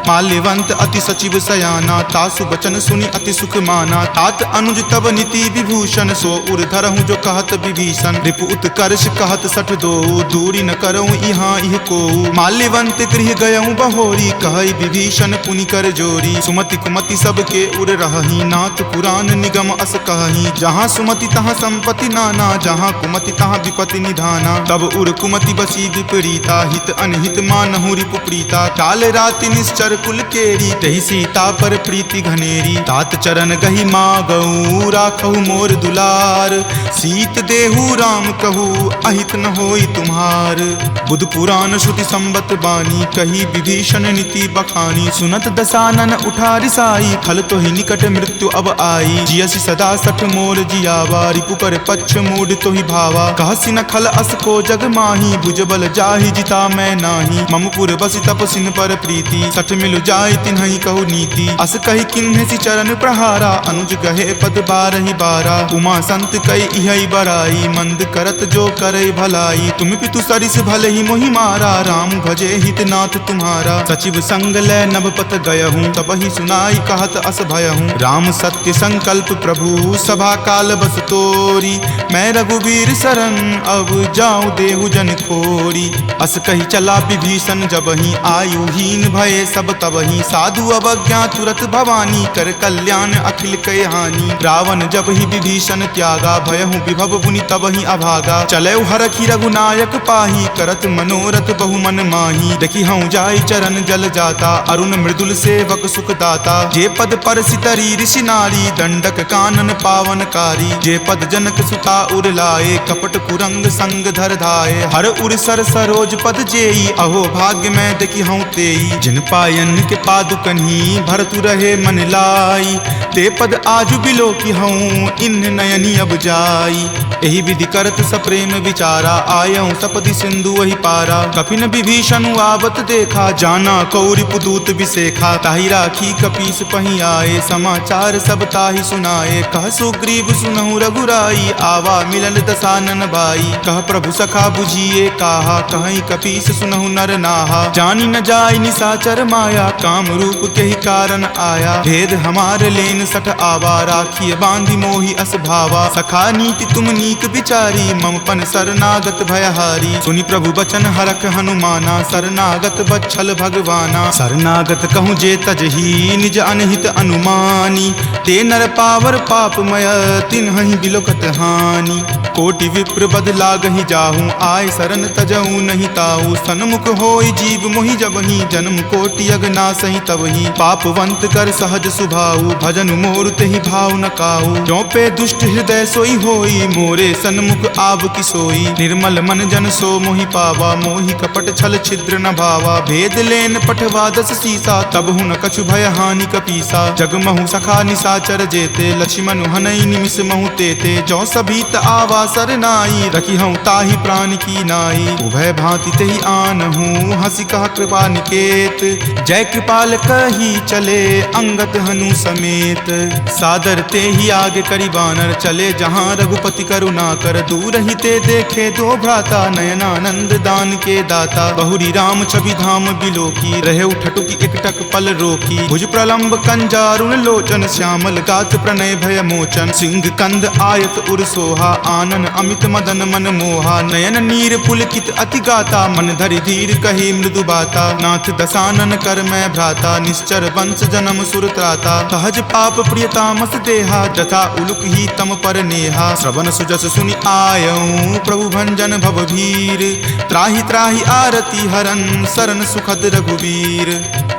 माल्यवंत अति सचिव सयाना तासु बचन सुनि अति सुख माना तात अनुज तब नीति विभूषण सो उर धरहूँ जो कहत विभीषण रिपु उत्कर्ष कहत सठ दो दूरी न करऊँ यहाँ इह को माल्यवंत गृह गयऊँ बहोरी कहई विभीषण पुनि कर जोरी सुमति कुमति सबके उर रहही नाथ पुराण निगम अस कहही जहाँ सुमति तहाँ संपत्ति नाना जहाँ कुमति तहाँ विपति निधाना तब उर कुमति बसी विपरीता हित अनहित मानहु रिपु प्रीता काल राति निश्चर कुल केरी तहि सीता पर प्रीति घनेरी तात चरण गही मागऊ राखहु मोर दुलार सीत देहु राम कहू अहित न होई तुम्हार बुध पुराण श्रुति संबत बानी कही विभीषण नीति बखानी सुनत दसानन उठा रिसाई खल तो ही निकट मृत्यु अब आई जियसि सदा सठ मोर जियावा रिपु पर पक्ष मूड तो ही भावा कहसि न खल अस को जग माही भुजबल जाहि जिता मैं नाही ममपुर बसि तपसिन पर प्रीति सठ मिलु जाय तिन्हि कहु नीति अस कही किन्हे सि चरण प्रहारा अनुज गहे पद बारहि बारा उमा संत कई इहै बराई मंद करत जो करे भलाई तुम पितु सरिस भले ही मोहि मारा राम भजे हित नाथ नाथ तुम्हारा। सचिव संग लय नभपत गयहूँ, तब ही सुनाई कहत अस भयहूँ। राम सत्य संकल्प प्रभु सभा काल बस तोरी, मैं रघुवीर शरण अब जाऊँ देहु जन खोरी। अस कही चला विभीषण जबहि, आयुहीन भये सब तबहि। साधु अवज्ञा तुरत भवानी, कर कल्याण अखिल कय हानि। रावण जब ही विभीषण त्यागा, भयहु विभव बुनि तबहि अभागा। चलऊ हरखि रघुनायक पाही, करत मनोरथ बहु मन माही। देखी हूँ जाय चरण जल जाता, अरुण मृदुल सेवक सुख दाता। जे पद पर सितरी ऋषि नारी, दंडक कानन पावनकारी। जे पद जनक सुता उर लाए, कपट कुरंग संग धर धाये। हर उर सर सरोज पद जेई, अहो भाग्य में देखी हूँ तेई। जिन पायन के पादुकन्ही, भरतु रहे मन लाई। ते पद आजु बिलो की हूँ, इन नयनी अब जाई। एहि विधि करत सप्रेम विचारा, आयऊँ सपदि सिंधु वही पारा। कपिन विभीषण आवत देखा, जाना कौरि पुदूत विसेखा। ताहि राखी कपीस पही आए, समाचार सब ताहि सुनाए। कह सुग्रीव सुनहु रघुराई, आवा मिलन दसानन भाई। कह प्रभु सखा बुझिए काहा, कहीं कपीस सुनहु नर नाहा। जानी न जाय निसाचर माया, काम रूप के ही कारण आया। भेद हमार लेन सठ आवा, राखिए बांधि मोहि अस भावा। सखा नीति तुम नीक विचारी, ममपन शरणागत भयहारी। सुनि प्रभु बचन हरख हनुमाना, शरणागत बच्छल भगवाना। शरणागत कहूँ जे तजही, निज अनहित अनुमानी। ते नर पावर पापमय, तिन्हि बिलोकत हानि। कोटि विप्र बद लागहि जाहूँ, आय शरण तजहूँ नहीं ताऊ। सन्मुख होय जीव मोहि जबहि, जन्म कोटि अगनासहि तबहि। पापवंत कर सहज सुभाऊ, भजन मोर तेहि भाव न काऊ। जो पे दुष्ट हृदय सोई होई, मोरे सन्मुख आव की सोई। निर्मल मन जन सो मोहि पावा, मोहि कपट छल छिद्र न भावा। भेद लेन पठवा दस सीसा, तब हूँ न कछु भय हानि कपीसा। जगमहु सखा निसाचर जेते, लक्ष्मण हनई निमिष महु तेते। जो सभीत आवा सरनाई, रखी हूँ ताहि प्राण की नाई। उभय भांति तेहि आनहूँ, हंसी कहा कृपा निकेत। जय कृपाल कही चले, अंगत हनु समेत। सादर ते ही आगे करी बानर, चले जहाँ रघुपति करुणा कर। दूर ही ते देखे दो भ्राता, नयनानंद दान के दाता। बहुरी राम छवि धाम बिलोकी, रहे उठटुकी एकटक पल रोकी। भुज प्रलंब कंजारुण लोचन, श्यामल गात प्रणय भय मोचन। सिंह कंद आयत उर सोहा, आनन अमित मदन मन मोहा। नयन नीर पुलकित अति गाता, मन धरि धीर कही मृदु बाता। नाथ दसानन कर मैं भ्राता, निश्चर वंश जन्म सुर त्राता। सहज पाप प्रिय तामस देहा, जथा उलुक ही तम पर नेहा। श्रवण सुजस सुनि आयऊँ, प्रभु भंजन भव भीर। त्राहि त्राहि आरती हरन, शरण सुखद रघुवीर।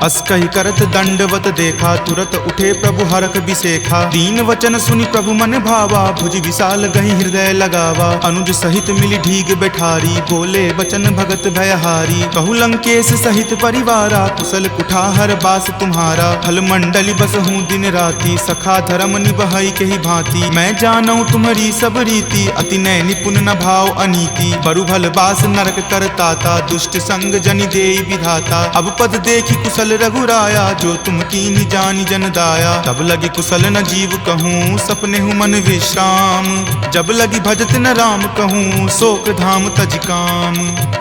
अस कहि करत दंडवत देखा, तुरत उठे प्रभु हरख बिसेखा। दीन वचन सुनि प्रभु मन भावा, भुज विशाल गहि हृदय लगावा। अनुज सहित मिली ढीग बैठारी, बोले वचन भगत भयहारी। कहु लंकेश सहित परिवारा, कुशल कुठार बास तुम्हारा। फल मंडली बस हूँ दिन राति, सखा धर्म निबहई के ही भांति। मैं जानऊ तुम्हारी सब रीति, अति नय निपुण न भाव अनीति। बरु भल बास नरक करताता, दुष्ट संग जनि देई विधाता। अब पद देखी कुशल रघुराया, जो तुम कीन्ही जानि जन दाया। तब लगी कुशल न जीव कहूँ, सपने हूँ मन विश्राम। जब लगी भजत न राम कहूँ, शोक धाम तज काम।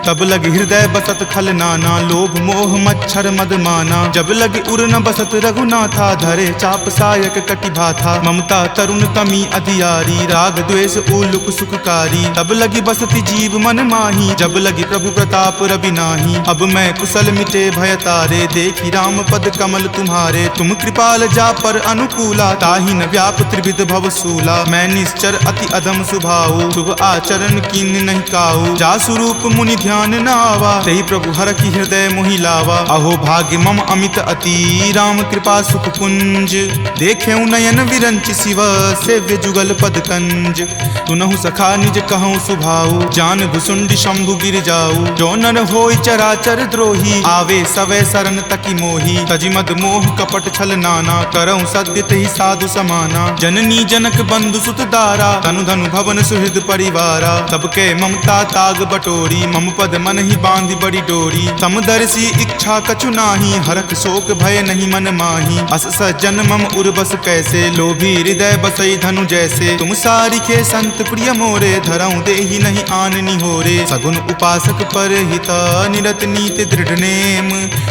तब लगी हृदय बसत खल नाना, लोभ मोह मच्छर मद माना। जब लगी उर न बसत रघुनाथा, धरे चाप सायक कटि भाथा। ममता तरुण तमी अधियारी, राग द्वेष उलुक सुखकारी। तब लगी बसती जीव मन माही, जब लगी प्रभु प्रताप रवि नाही। अब मैं कुशल मिटे भय तारे, देखी राम पद कमल तुम्हारे। तुम कृपाल जा पर अनुकूला, ताहि न व्याप त्रिविध भव सूला। मैं निश्चर अति अधम सुभाऊ, शुभ आचरण कीन नहीं काऊ। जा स्वरूप मुनि ध्यान न आवा, तेहि प्रभु हर की हृदय मोहि लावा। अहो भाग्य मम अमित अति, राम कृपा सुख पुंज। देखे नयन विरंच शिव, सेव्य जुगल पद कंज। तुनहु सखा निज कहूँ सुभाऊ, जान भुसुंडी शंभु गिर जाऊ। जो नर होय चराचर द्रोही, आवे सवै शरण तकी मोही। तजि मद मोह कपट छल नाना, करऊँ सद्य तेहि साधु समाना। जननी जनक बंधु सुत दारा, तनु धनु भवन सुहृद परिवारा। सबके ममता ताग बटोरी, मम पद मन ही बांधि बड़ी डोरी। समदर्शी इच्छा कछु नाही, हरख शोक भय नहीं मन माही। अस सज्जन मम उर्वस कैसे, लोभी हृदय बसई धनु जैसे। तुम सारिखे संत प्रिय मोरे, धरऊँ देहि नहीं आन निहोरे। सगुन उपासक पर हित, निरत नीति ते दृढ़ नेम,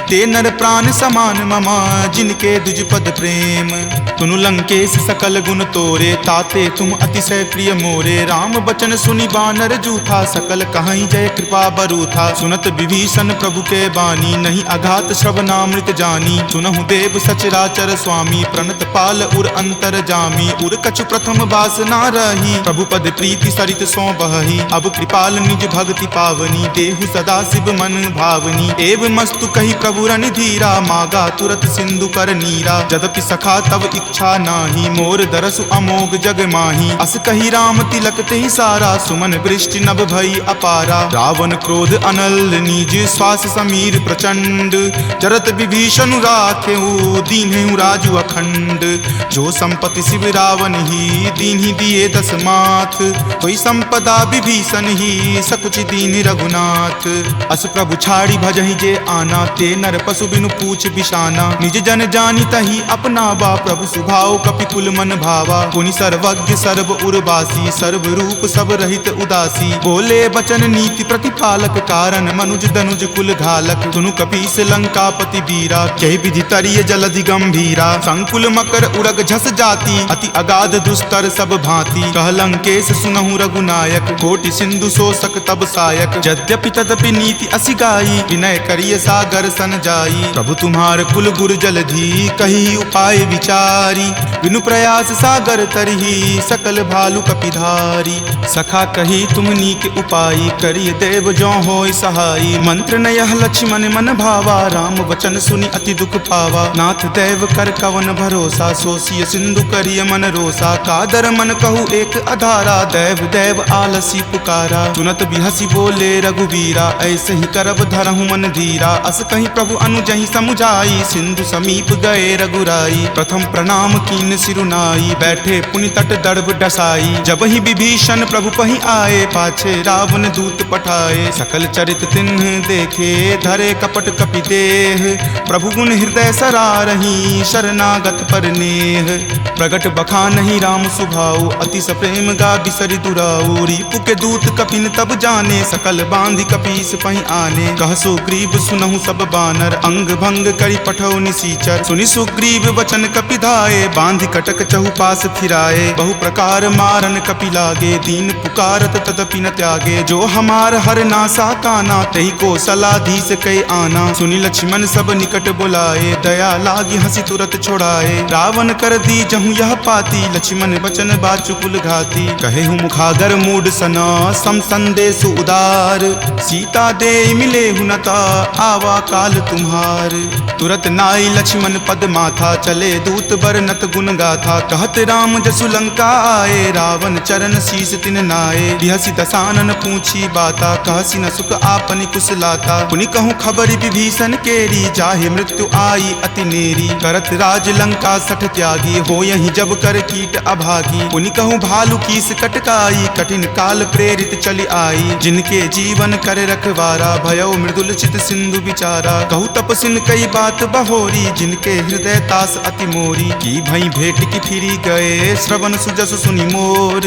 ते नर प्राण समान ममा जिनके दुज पद प्रेम। तुनु लंकेश सकल गुण तोरे, ताते तुम अतिशय प्रिय मोरे। राम बचन सुनि बानर जूथा, सकल कहाई जय कृपा बरूथा। सुनत विभीषण प्रभु के बानी, नहीं अघात श्रवणामृत जानी। सुनहु देव सचराचर स्वामी, प्रणत पाल उर अंतर जामी। उर कछु प्रथम बास ना रही, प्रभु पद प्रीति सरित सो बही। अब कृपाल निज भक्ति पावनी, देहु सदा शिव मन भावनी। एव मस्तु कही प्रभु रन धीरा, मागा तुरत सिंधु कर नीरा। जदपि सखा तब इच्छा नाही, मोर दरसु अमोघ जग माही। अस कही राम तिलक ते सारा, सुमन वृष्टि नभ भई अपारा। रावण क्रोध अनल निज, श्वास समीर प्रचंड। जरत विभीषण राखेऊ, दीन्हु राजु अखंड। जो संपत्ति शिव रावण ही, दीन्हि दिए दस माथ। कोई संपदा विभीषण ही, सकुच दीन रघुनाथ। अस प्रभु छाड़ी भजहि जे आना, ते नर पशु बिनु पूछ बिशाना। निज जन जानी तही अपनावा, प्रभु सुभाव कपिकुल मन भावा। पुनि सर्वज्ञ सर्व उर्वासी, सर्व रूप सब रहित उदासी। बोले बचन नीति प्रतिपालक, कारण मनुज दनुज कुल घालक। सुनु कपीस लंकापति वीरा, कहि विधि तरिय जलधि गंभीरा। संकुल मकर उरग झस जाति, अति अगाध दुस्तर सब भांति। कह लंकेश सुनहु रघुनायक, कोटि सिंधु शोषक तब सायक। यद्यपि तदपि नीति असि गाई, विनय करिय सागर सन जाई। प्रभु तुम्हार कुल गुर जलधि, कही उपाय विचारी। बिनु प्रयास सागर तरही, सकल भालु कपिधारी। सखा कही तुम नीक उपाय, करिय देव जो होय सहाई। मंत्र न यह लक्ष्मण मन भावा, राम वचन सुनि अति दुख पावा। नाथ देव कर कवन भरोसा, सोसिय सिंधु करिय मन रोसा। कादर मन कहु एक अधारा, देव देव आलसी पुकारा। सुनत बिहसी बोले रघुवीरा, ऐसे ही करब धरहु मन धीरा। अस कहीं प्रभु अनुजहि समुझाई, सिंधु समीप गए रघुराई। प्रथम प्रणाम कीन सिरुनाई, बैठे पुनि तट दर्भ डसाई। जब ही विभीषण प्रभु पहि आए, पाछे रावण दूत पठाए। सकल चरित तिन्ह देखे, धरे कपट कपि देह। प्रभु गुण हृदय सरारही, शरणागत पर नेह। प्रगट बखानहि राम सुभाऊ, अति सप्रेम गा बिसरि दुराऊ। रिपु के दूत कपिन तब जाने, सकल बांधि कपीस पहि आने। कह सुग्रीव सुनहु सब बानर, अंग भंग करि पठौ निसीचर। सुनि सुग्रीव वचन कपि धाये, बांधि कटक चहुपास फिराए। बहु प्रकार मारन कपि लागे, दीन पुकारत तदपि न त्यागे। जो हमार हर नासा काना, तही को सलाधीस कई आना। सुनि लक्ष्मण सब निकट बुलाए, दया लागी हंसी तुरत छोड़ाए। रावण कर दी जहु यह पाती, लक्ष्मण बचन बाचु कुल घाती। कहे हूँ मुखागर मूड सना, सम संदेश उदार। सीता दे मिले हुनता, आवा काल तुम्हार। तुरत नाई लक्ष्मण पद माथा, चले दूत बरनत गुण गाथा। कहत राम जसु लंका आए, रावण चरण शीस तिन नाये। बिहसी दसानन पूछी बाता, कहसी न सुख आपनि कुशलाता। पुनि कहूँ खबरि विभीषण केरी, जाहे मृत्यु आई अति नेरी। करत राज लंका सठ त्यागी, हो यही जब कर कीट अभागी। पुनि कहूँ भालू कीस कटकाई, कठिन काल प्रेरित चली आई। जिनके जीवन कर रखवारा, भयो मृदुल चित सिंधु विचारा। कहूँ तपसिन कई बात बहोरी, जिनके हृदय तास अति मोरी। की भई भेंट की फिरी गए, श्रवण सुजस सुनि मोर।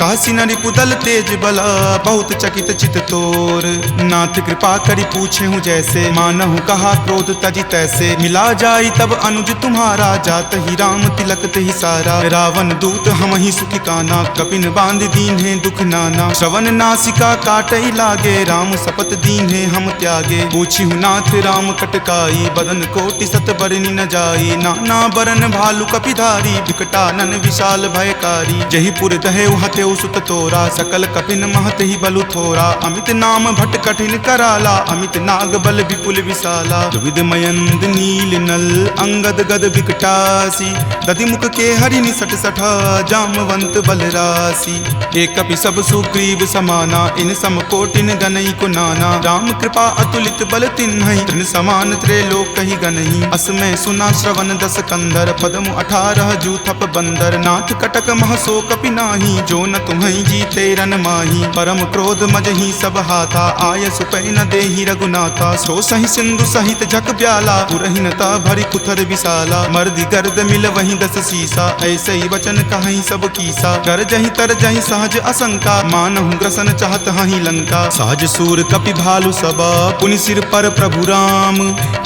कहसी न रिपुदल तेज बला, बहुत चकित चित तोर। नाथ कृपा करि पूछे हूँ जैसे, मानहु कहा क्रोध तजी तैसे। मिला जाई तब अनुज तुम्हारा, जात ही राम तिलक तेहि सारा। रावण दूत हम ही सुखी काना, कपिन बांध दीन है दुख नाना। श्रवण नासिका काटई लागे, राम शपथ दीन है हम त्यागे। पूछी हूँ नाथ राम कटकाई, बदन कोटि सत बरनी न जाई। नाना बरन भालू कपिधारी, विकटानन विशाल भयकारी। जही पुर दहेउ हतेउ सुत तोरा, सकल कपिन महत ही बलु थोरा। अमित नाम भट कठिन कराला, अमित नाग बल विपुल विशाला। द्विविध मयंद नील नल, अंगद गद विकटासी। दधि मुख के हरि निसट सठा, जामवंत बलरासी। एक कपि सब सुग्रीव समाना, इन सम कोटिन गनई को नाना। राम कृपा अतुलित बल तिन्हई, तृण समान त्रैलोक कहि गनहि। असमय सुना श्रवण दस कंदर, पदमु 18 जूथप बंदर। नाथ कटक महसो कपि नाही, जो न तुम्हई जीते रन माही। परम क्रोध मजहि सब हाथा, आय सुपै न देहि रघुनाथा। सो सहि सिंधु सहित झक ब्याला, पुरहिनता भरि कुथर विशाला। मर्दि गर्द मिल वहीं दस सीसा, ऐसे ही वचन कहीं सब कीसा। कर जहि तर जहि सहज असंका, मानहु ग्रसन चाहत हहि लंका। सहज सूर कपि भालु सब, पुनि सिर पर प्रभु राम,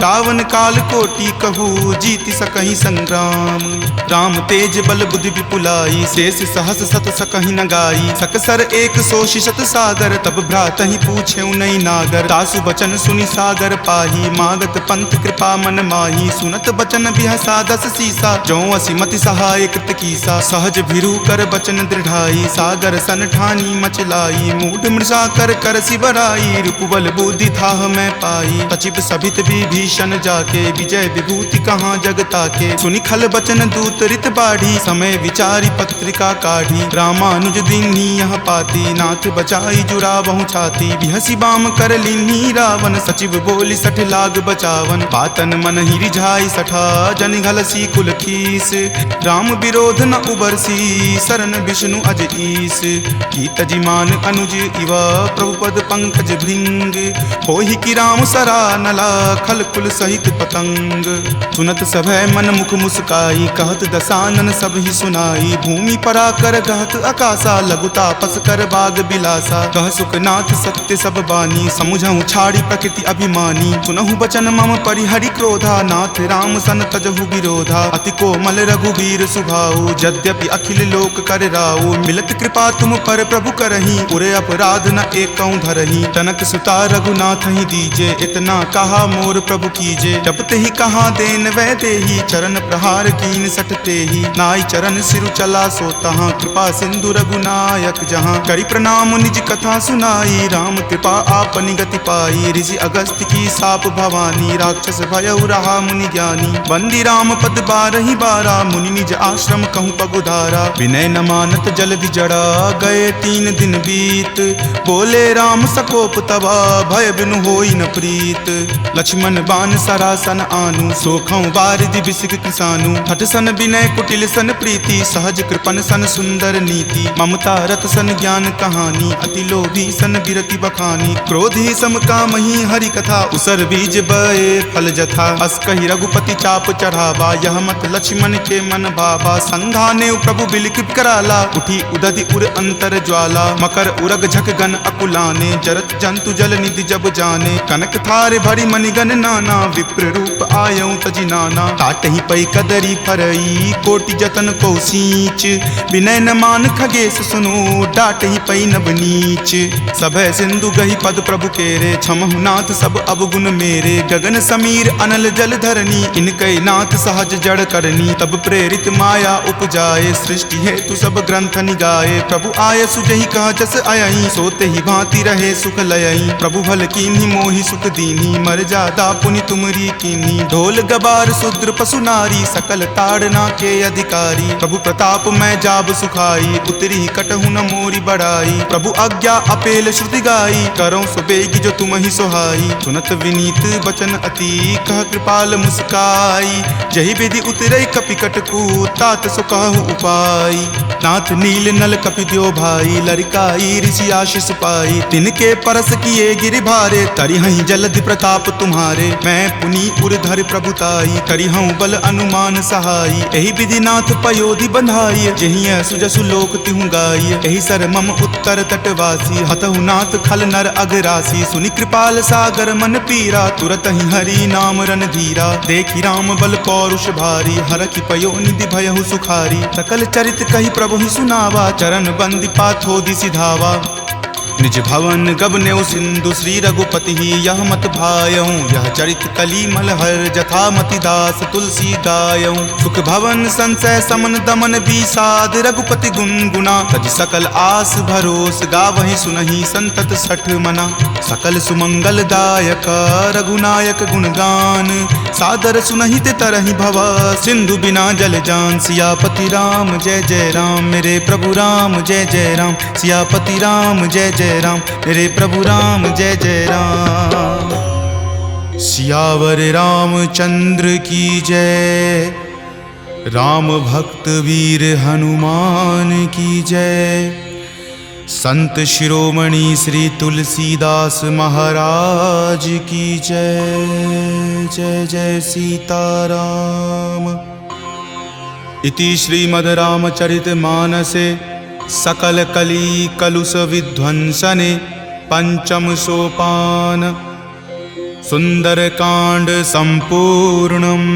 रावण काल कोटि कहू जीति सकहि संग्राम। राम तेज बल बुद्धि विपुलाई, शेष सहस सत सकहि न गाई। सकसर एक सोषि शत सागर, तब भ्रातहि पूछेउ नहीं नागर। तासु बचन सुनि सागर पाही, मागत पंथ कृपा मन माही। सुनत बचन बिहसा दस सीसा, जौ असिमति सहाय कृत कीसा। सहज भिरु कर बचन दृढ़ाई, सागर सन ठानी मचलाई। मूढ़ मृषा कर कर सिबराई, रिपुबल बुद्धि थाह मैं पाई। तचिप सभित विभीषण जाके, विजय विभूति कहाँ जगता के। सुनि खल बचन दूत रित बाढ़ी, समय विचारी पत्रिका काढ़ी। रामानुज दीन्ही यह पाती, नाथ बचाई जुरावहु छाती। बिहसी बाम कर लीन्ही रावण, सचिव बोली सठ लाग बचावन। बातन मन ही रिझाई सठा, जन घलसी कुल खीस। राम विरोध न उबरसी, शरण विष्णु अज ईस। की तजिमान अनुज इवा, प्रभु पद पंकज भृंग। होहि की राम सरा नला, खल कुल सहित पतंग। सुनत सभय मन मुख मुस्काई, कहत दसानन सब ही सुनाई। भूमि परा कर कहत आकाशा, लघु तापस कर बाग बिलासा। कह सुखनाथ सत्य सब बानी, समुझहु छाड़ी प्रकृति अभिमानी। सुनहु बचन मम परिहरि क्रोधा, नाथ राम सन तजहु विरोधा। अति कोमल रघुवीर सुभाऊ, यद्यपि अखिल लोक कर राऊ। मिलत कृपा तुम पर प्रभु करही, उरे अपराध न एकौ धरही। तनक सुता रघुनाथ ही दीजे, इतना कहा मोर प्रभु कीजे। जब ते ही कहा देन वै देही, चरण प्रहार कीन सटते ही। नाई चरण सिरु चला सो तहाँ, कृपा सिंधु रघुनायक जहाँ। करी प्रणाम निज कथा सुनाई, राम कृपा आपनि गति पाई। ऋषि अगस्त्य की साप भवानी, राक्षस भयउ रहा मुनि ज्ञानी। बंदी राम पद बारहि बारा, मुनि निज आश्रम कहूँ पगुधारा। विनय न मानत जलधि जड़ा, गए 3 दिन बीत। बोले राम सकोप तबा, भय बिनु होई न प्रीत। लक्ष्मण बान सरासन आनु, सोखौ बारिधि बिसिक किसानु। हठ सन विनय कुटिल सन प्रीति, सहज कृपन सन सुंदर नीति। ममता रत सन ज्ञान कहानी, अति लोभी सन बिरति बखानी। क्रोधी सम कामहि हरि कथा, उसर बीज बए फल जथा। अस कहि रघुपति चाप चढ़ावा, यह मत लक्ष्मण के मन भावा। संघाने प्रभु बिलकित कराला, उठी उदधि उर अंतर ज्वाला। मकर उरग झक गन अकुलाने, जरत जंतु जल निधि जब जाने। कनक थार भरी मणिगन नाना, विप्र रूप आयऊ तजि नाना। काटहि पै कदरी फरई, कोटि जतन को सींच। विनय न मान खगेश सुनो, डाटहि पै नब नीच। सभय सिंधु गहि पद प्रभु केरे, क्षमहु नाथ सब अवगुण मेरे। गगन समीर अनल जल धरनी, इनकै नाथ सहज जड़ करनी। तब प्रेरित माया उपजाए, सृष्टि हेतु सब ग्रंथ निगाए। प्रभु आय सुजहि कह जस अयहि, सोते ही भांति रहे सुख लयहि। प्रभु भल कीन्ही मोहि सुख दीन्ही, मर्यादा पुनि तुमरी कीन्ही। ढोल गबार शूद्र पशु नारी, सकल ताड़ना के अधिकारी। प्रभु प्रताप मैं जाब सुखाई, उतरी कटहु न मोरी बड़ाई। प्रभु आज्ञा अपेल श्रुति गाई, करौ सुबेगी जो तुम ही सोहाई। सुनत विनीत बचन अति, कह कृपाल मुस्काई। जहि विधि उतरई कपि कटकू, तात सो कहु उपाय। नाथ नील नल कपि द्यो भाई, लरिकाई ऋषि आशीष पाई। तिनके परस किए गिरि भारे, तरिहहि जलधि प्रताप तुम्हारे। मैं पुनि उरधर प्रभुताई, करिहऊँ बल अनुमान सहाई। एहि विधि नाथ पयोधि बंधाई, जहिं सुजसु लोक तिहु गाई। एहि सर मम उत्तर तटवासी, हतहु नाथ खल नर अघरासी। सुनि कृपाल सागर मन पीरा, तुरत ही हरि नाम रन धीरा। देखि राम बल पौरुष भारी, हरखि पयो निधि भयहु सुखारी। सकल चरित कहि प्रभु ही सुनावा, चरण बंदी पाथोधि सिधावा। निज भवन गबनेउ सिंधु, श्री रघुपति ही यह मत भायऊँ। यह चरित कली मलहर, जथा मति दास तुलसी गायऊँ। सुख भवन संशय समन दमन विषाद, रघुपति गुनगुना। तज सकल आस भरोस, गावहि सुनहि संतत सठ मना। सकल सुमंगल दायक, रघुनायक गुणगान। सादर सुनहित तरहि भवा, सिंधु बिना जल जान। सियापति राम जय जय राम, मेरे प्रभु राम जय जय राम। सियापति राम जय जय राम, मेरे प्रभु राम जय जय राम। सियावर रामचंद्र की जय, राम भक्त वीर हनुमान की जय। संत शिरोमणि श्री तुलसीदास महाराज की जय। जय जय सीताराम। इति श्रीमद् रामचरित मानसे सकल कली कलुष विध्वंसने पंचम सोपान। सुंदरकांड संपूर्णम्।